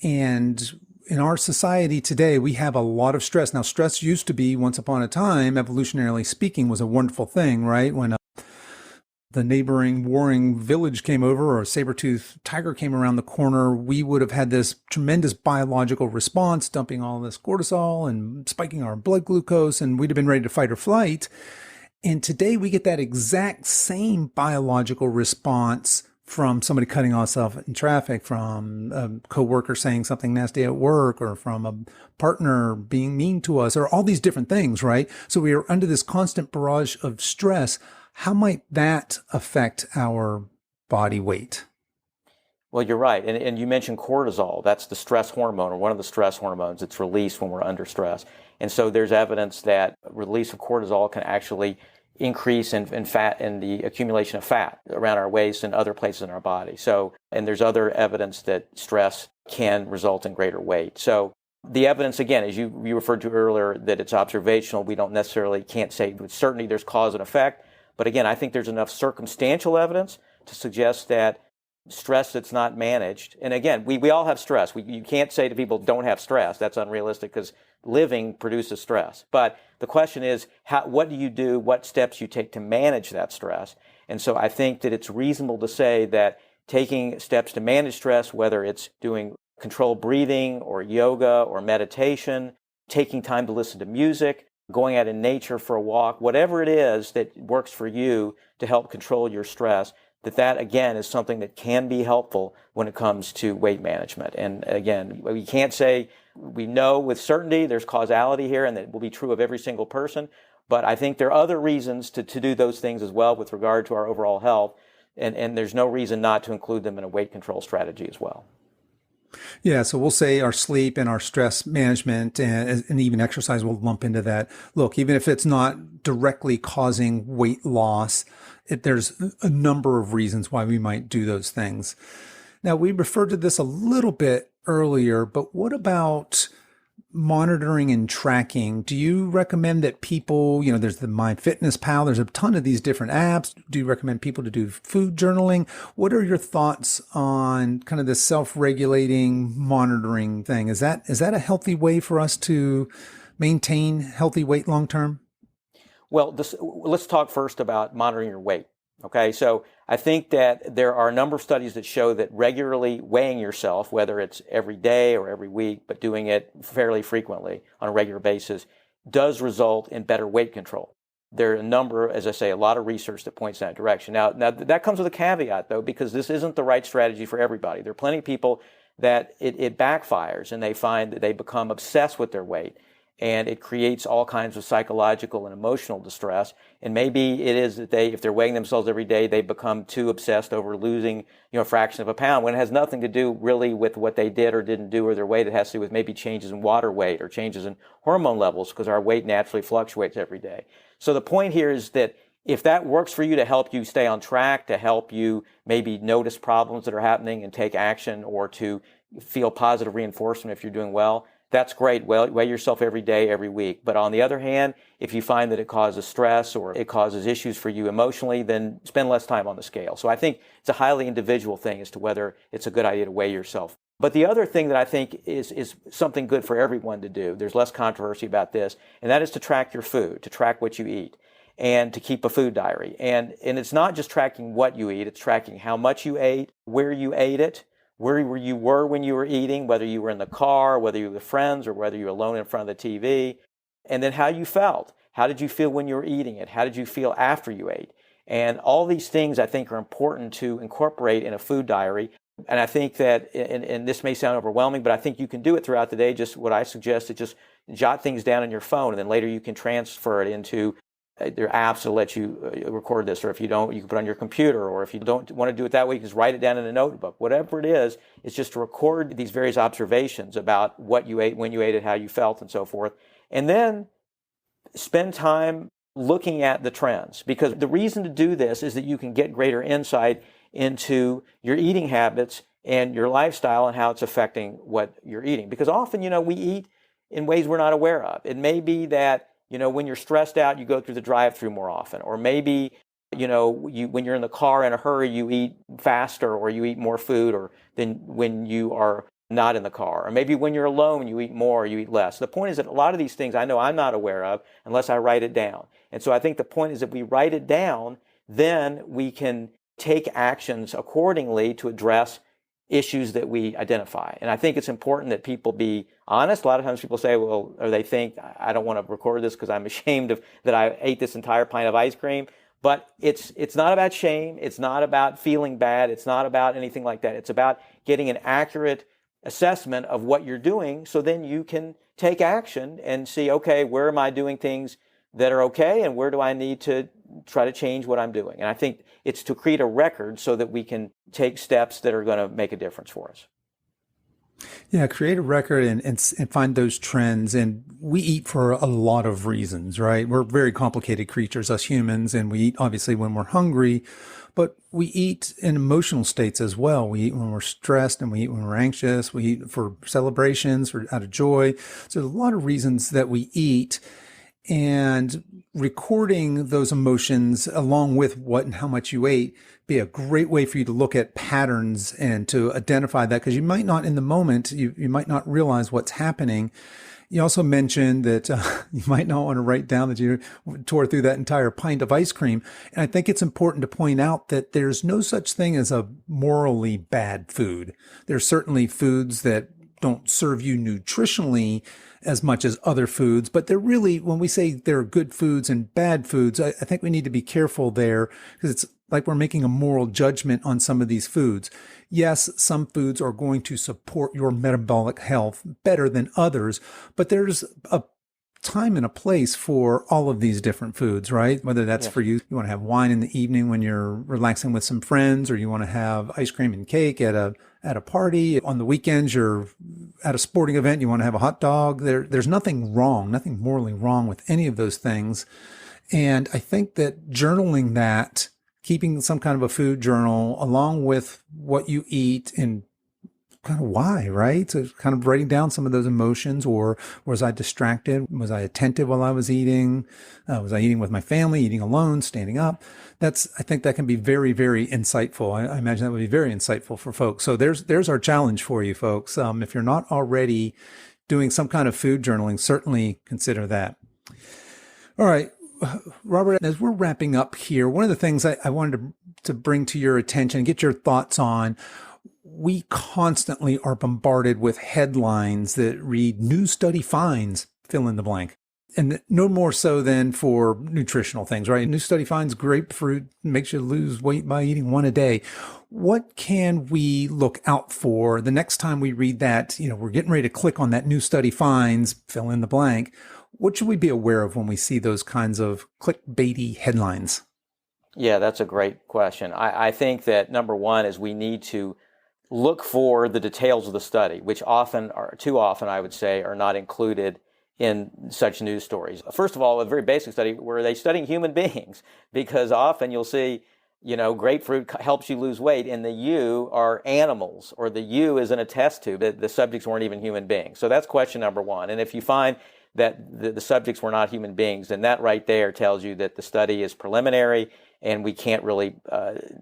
And in our society today, we have a lot of stress. Now, stress used to be, once upon a time, evolutionarily speaking, was a wonderful thing, right? When the neighboring warring village came over, or a saber-toothed tiger came around the corner, we would have had this tremendous biological response, dumping all this cortisol and spiking our blood glucose, and we'd have been ready to fight or flight. And today we get that exact same biological response from somebody cutting us off in traffic, from a coworker saying something nasty at work, or from a partner being mean to us, or all these different things, right? So we are under this constant barrage of stress. How might that affect our body weight? Well, you're right. And you mentioned cortisol. That's the stress hormone, or one of the stress hormones that's released when we're under stress. And so there's evidence that release of cortisol can actually increase in fat and the accumulation of fat around our waist and other places in our body. So, and there's other evidence that stress can result in greater weight. So the evidence, again, as you referred to earlier, that it's observational, we don't necessarily can't say with certainty there's cause and effect. But again, I think there's enough circumstantial evidence to suggest that stress that's not managed, and again, we all have stress. You can't say to people don't have stress. That's unrealistic, because living produces stress. But the question is, what do you do, what steps you take to manage that stress? And so I think that it's reasonable to say that taking steps to manage stress, whether it's doing controlled breathing or yoga or meditation, taking time to listen to music, going out in nature for a walk, whatever it is that works for you to help control your stress, that again is something that can be helpful when it comes to weight management. And again, we can't say we know with certainty there's causality here and that will be true of every single person, but I think there are other reasons to do those things as well with regard to our overall health, and there's no reason not to include them in a weight control strategy as well. Yeah, so we'll say our sleep and our stress management and even exercise will lump into that. Look, even if it's not directly causing weight loss, there's a number of reasons why we might do those things. Now, we referred to this a little bit earlier, but what about monitoring and tracking? Do you recommend that people, there's the MyFitnessPal, there's a ton of these different apps. Do you recommend people to do food journaling? What are your thoughts on kind of this self-regulating monitoring thing? Is that a healthy way for us to maintain healthy weight long-term? Well, let's talk first about monitoring your weight. Okay, so I think that there are a number of studies that show that regularly weighing yourself, whether it's every day or every week, but doing it fairly frequently on a regular basis, does result in better weight control. There are a number, as I say, a lot of research that points in that direction. Now that comes with a caveat, though, because this isn't the right strategy for everybody. There are plenty of people that it backfires, and they find that they become obsessed with their weight. And it creates all kinds of psychological and emotional distress. And maybe it is that if they're weighing themselves every day, they become too obsessed over losing, a fraction of a pound, when it has nothing to do really with what they did or didn't do or their weight. It has to do with maybe changes in water weight or changes in hormone levels, because our weight naturally fluctuates every day. So the point here is that if that works for you to help you stay on track, to help you maybe notice problems that are happening and take action, or to feel positive reinforcement if you're doing well, that's great. Weigh yourself every day, every week. But on the other hand, if you find that it causes stress or it causes issues for you emotionally, then spend less time on the scale. So I think it's a highly individual thing as to whether it's a good idea to weigh yourself. But the other thing that I think is something good for everyone to do, there's less controversy about this, and that is to track your food, to track what you eat, and to keep a food diary. And it's not just tracking what you eat, it's tracking how much you ate, where you ate it, where you were when you were eating, whether you were in the car, whether you were with friends, or whether you were alone in front of the TV, and then how you felt. How did you feel when you were eating it? How did you feel after you ate? And all these things I think are important to incorporate in a food diary. And I think that, and this may sound overwhelming, but I think you can do it throughout the day. Just what I suggest is just jot things down on your phone, and then later you can transfer it into there are apps that let you record this, or if you don't, you can put it on your computer, or if you don't want to do it that way, you can just write it down in a notebook. Whatever it is, it's just to record these various observations about what you ate, when you ate it, how you felt, and so forth. And then spend time looking at the trends, because the reason to do this is that you can get greater insight into your eating habits and your lifestyle and how it's affecting what you're eating. Because often, we eat in ways we're not aware of. It may be that, when you're stressed out, you go through the drive-through more often, or maybe, when you're in the car in a hurry, you eat faster or you eat more food or than when you are not in the car. Or maybe when you're alone, you eat more or you eat less. The point is that a lot of these things I know I'm not aware of unless I write it down. And so I think the point is that we write it down, then we can take actions accordingly to address issues that we identify. And I think it's important that people be honest. A lot of times people say, well, or they think, I don't want to record this because I'm ashamed of that I ate this entire pint of ice cream. But it's not about shame. It's not about feeling bad. It's not about anything like that. It's about getting an accurate assessment of what you're doing, so then you can take action and see, okay, where am I doing things that are okay, and where do I need to try to change what I'm doing? And I think it's to create a record so that we can take steps that are going to make a difference for us. Yeah, create a record and find those trends. And we eat for a lot of reasons, right? We're very complicated creatures, us humans, and we eat obviously when we're hungry, but we eat in emotional states as well. We eat when we're stressed, and we eat when we're anxious. We eat for celebrations, for out of joy. So there's a lot of reasons that we eat. And recording those emotions along with what and how much you ate be a great way for you to look at patterns and to identify that, because you might not in the moment, you might not realize what's happening. You also mentioned that you might not want to write down that you tore through that entire pint of ice cream. And I think it's important to point out that there's no such thing as a morally bad food. There's certainly foods that don't serve you nutritionally as much as other foods, but they're really, when we say there are good foods and bad foods, I think we need to be careful there, because it's like we're making a moral judgment on some of these foods. Yes, some foods are going to support your metabolic health better than others, but there's a time and a place for all of these different foods, right? Whether that's for you want to have wine in the evening when you're relaxing with some friends, or you want to have ice cream and cake at a party. On the weekends, you're at a sporting event, you want to have a hot dog. There's nothing wrong, nothing morally wrong with any of those things. And I think that journaling that, keeping some kind of a food journal along with what you eat and kind of why, right? So kind of writing down some of those emotions, or was I distracted? Was I attentive while I was eating? Was I eating with my family, eating alone, standing up? I think that can be very, very insightful. I imagine that would be very insightful for folks. So there's our challenge for you folks. If you're not already doing some kind of food journaling, certainly consider that. All right, Robert, as we're wrapping up here, one of the things I wanted to bring to your attention and get your thoughts on, we constantly are bombarded with headlines that read new study finds, fill in the blank. And no more so than for nutritional things, right? New study finds grapefruit makes you lose weight by eating one a day. What can we look out for the next time we read that? We're getting ready to click on that new study finds, fill in the blank. What should we be aware of when we see those kinds of clickbaity headlines? Yeah, that's a great question. I think that number one is we need to look for the details of the study, which too often, I would say, are not included in such news stories. First of all, a very basic study, were they studying human beings? Because often you'll see, grapefruit helps you lose weight, and the you are animals, or the you is in a test tube. The subjects weren't even human beings. So that's question number one. And if you find that the subjects were not human beings, then that right there tells you that the study is preliminary, and we can't really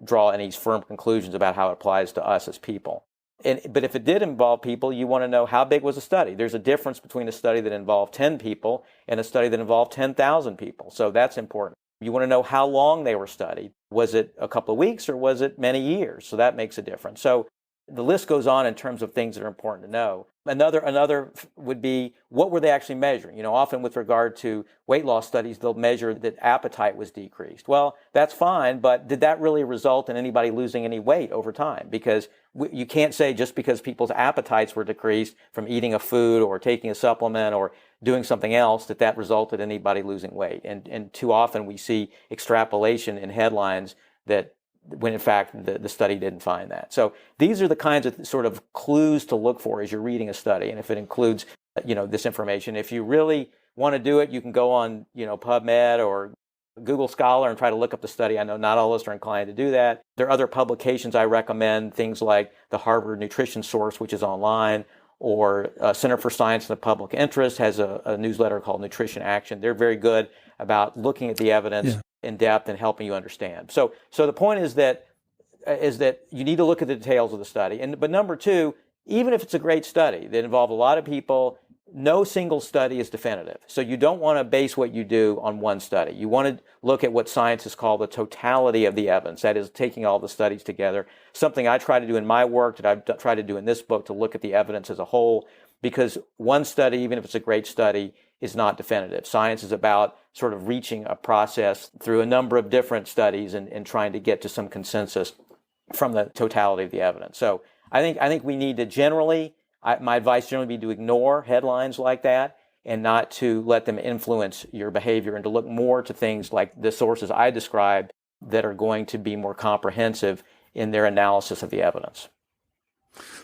draw any firm conclusions about how it applies to us as people. But if it did involve people, you want to know how big was the study. There's a difference between a study that involved 10 people and a study that involved 10,000 people. So that's important. You want to know how long they were studied. Was it a couple of weeks or was it many years? So that makes a difference. So the list goes on in terms of things that are important to know. Another would be, what were they actually measuring? Often with regard to weight loss studies, they'll measure that appetite was decreased. Well, that's fine, but did that really result in anybody losing any weight over time? Because you can't say just because people's appetites were decreased from eating a food or taking a supplement or doing something else that resulted in anybody losing weight. And too often we see extrapolation in headlines that when in fact the study didn't find that. So these are the kinds of sort of clues to look for as you're reading a study. And if it includes, this information, if you really want to do it, you can go on, PubMed or Google Scholar and try to look up the study. I know not all of us are inclined to do that. There are other publications I recommend, things like the Harvard Nutrition Source, which is online, or Center for Science and the Public Interest has a newsletter called Nutrition Action. They're very good about looking at the evidence in depth and helping you understand. So the point is that you need to look at the details of the study. But number two, even if it's a great study that involved a lot of people, no single study is definitive. So you don't want to base what you do on one study. You want to look at what scientists call the totality of the evidence. That is, taking all the studies together. Something I try to do in my work, that I've tried to do in this book, to look at the evidence as a whole, because one study, even if it's a great study, is not definitive. Science is about sort of reaching a process through a number of different studies and trying to get to some consensus from the totality of the evidence. So I think we need to generally, my advice generally be to ignore headlines like that and not to let them influence your behavior, and to look more to things like the sources I described that are going to be more comprehensive in their analysis of the evidence.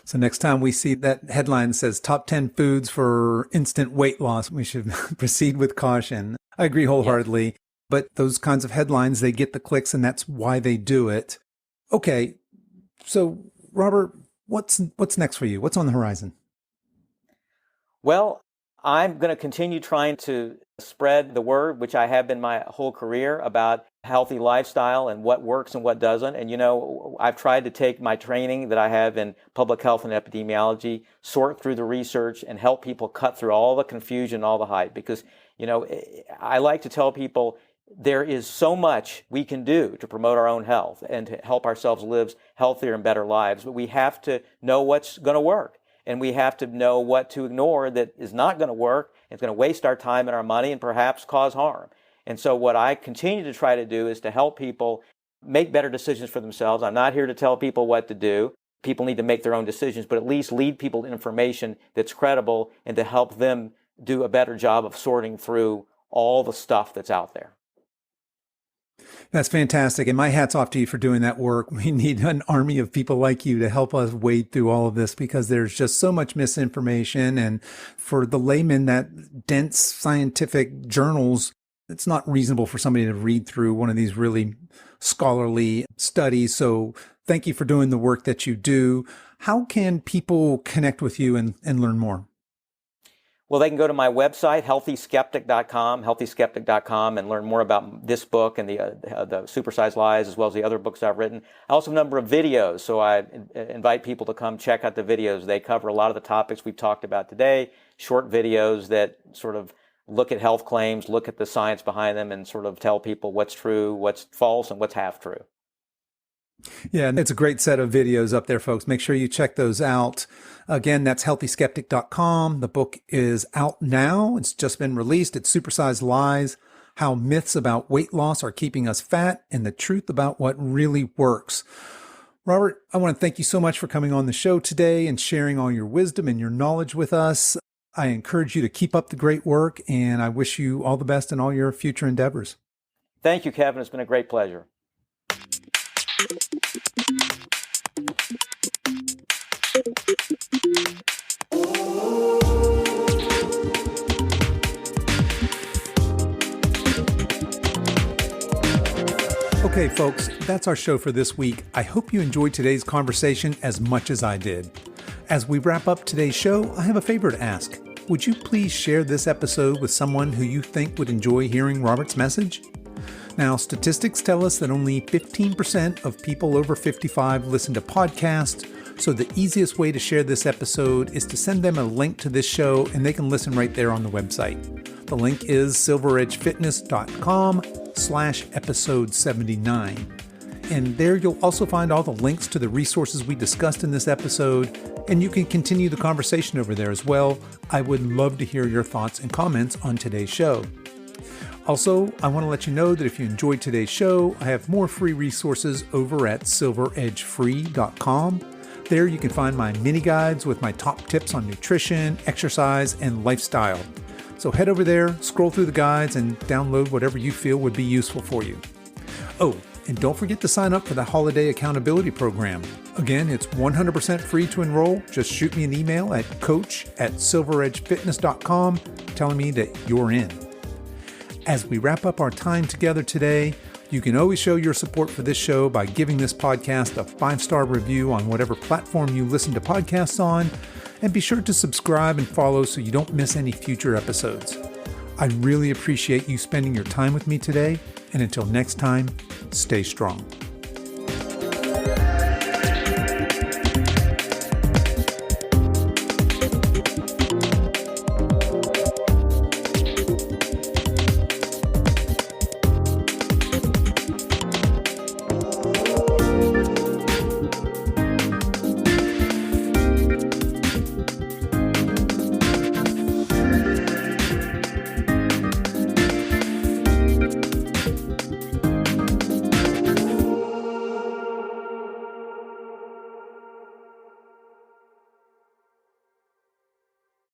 So next time we see that headline says top 10 foods for instant weight loss, we should proceed with caution. I agree wholeheartedly. Yeah. But those kinds of headlines, they get the clicks, and that's why they do it. Okay. So Robert, what's next for you? What's on the horizon? Well, I'm going to continue trying to spread the word, which I have been my whole career, about healthy lifestyle and what works and what doesn't. And, I've tried to take my training that I have in public health and epidemiology, sort through the research, and help people cut through all the confusion, all the hype. Because, I like to tell people there is so much we can do to promote our own health and to help ourselves live healthier and better lives. But we have to know what's going to work. And we have to know what to ignore that is not going to work. It's going to waste our time and our money and perhaps cause harm. And so what I continue to try to do is to help people make better decisions for themselves. I'm not here to tell people what to do. People need to make their own decisions, but at least lead people to information that's credible and to help them do a better job of sorting through all the stuff that's out there. That's fantastic. And my hat's off to you for doing that work. We need an army of people like you to help us wade through all of this, because there's just so much misinformation. And for the layman, that dense scientific journals, it's not reasonable for somebody to read through one of these really scholarly studies. So thank you for doing the work that you do. How can people connect with you and learn more? Well, they can go to my website, healthyskeptic.com, and learn more about this book and the Supersized Lies, as well as the other books I've written. I also have a number of videos, so I invite people to come check out the videos. They cover a lot of the topics we've talked about today, short videos that sort of look at health claims, look at the science behind them, and sort of tell people what's true, what's false, and what's half true. Yeah, and it's a great set of videos up there, folks. Make sure you check those out. Again, that's healthyskeptic.com. The book is out now. It's just been released. It's Supersized Lies, How Myths About Weight Loss Are Keeping Us Fat, and the Truth About What Really Works. Robert, I want to thank you so much for coming on the show today and sharing all your wisdom and your knowledge with us. I encourage you to keep up the great work, and I wish you all the best in all your future endeavors. Thank you, Kevin. It's been a great pleasure. Okay, folks, that's our show for this week. I hope you enjoyed today's conversation as much as I did. As we wrap up today's show, I have a favor to ask. Would you please share this episode with someone who you think would enjoy hearing Robert's message? Now, statistics tell us that only 15% of people over 55 listen to podcasts, so the easiest way to share this episode is to send them a link to this show, and they can listen right there on the website. The link is silveredgefitness.com/episode 79. And there you'll also find all the links to the resources we discussed in this episode, and you can continue the conversation over there as well. I would love to hear your thoughts and comments on today's show. Also, I want to let you know that if you enjoyed today's show, I have more free resources over at silveredgefree.com. There you can find my mini guides with my top tips on nutrition, exercise, and lifestyle. So head over there, scroll through the guides, and download whatever you feel would be useful for you. Oh, and don't forget to sign up for the Holiday Accountability Program. Again, it's 100% free to enroll. Just shoot me an email at coach@silveredgefitness.com telling me that you're in. As we wrap up our time together today, you can always show your support for this show by giving this podcast a 5-star review on whatever platform you listen to podcasts on, and be sure to subscribe and follow so you don't miss any future episodes. I really appreciate you spending your time with me today, and until next time, stay strong.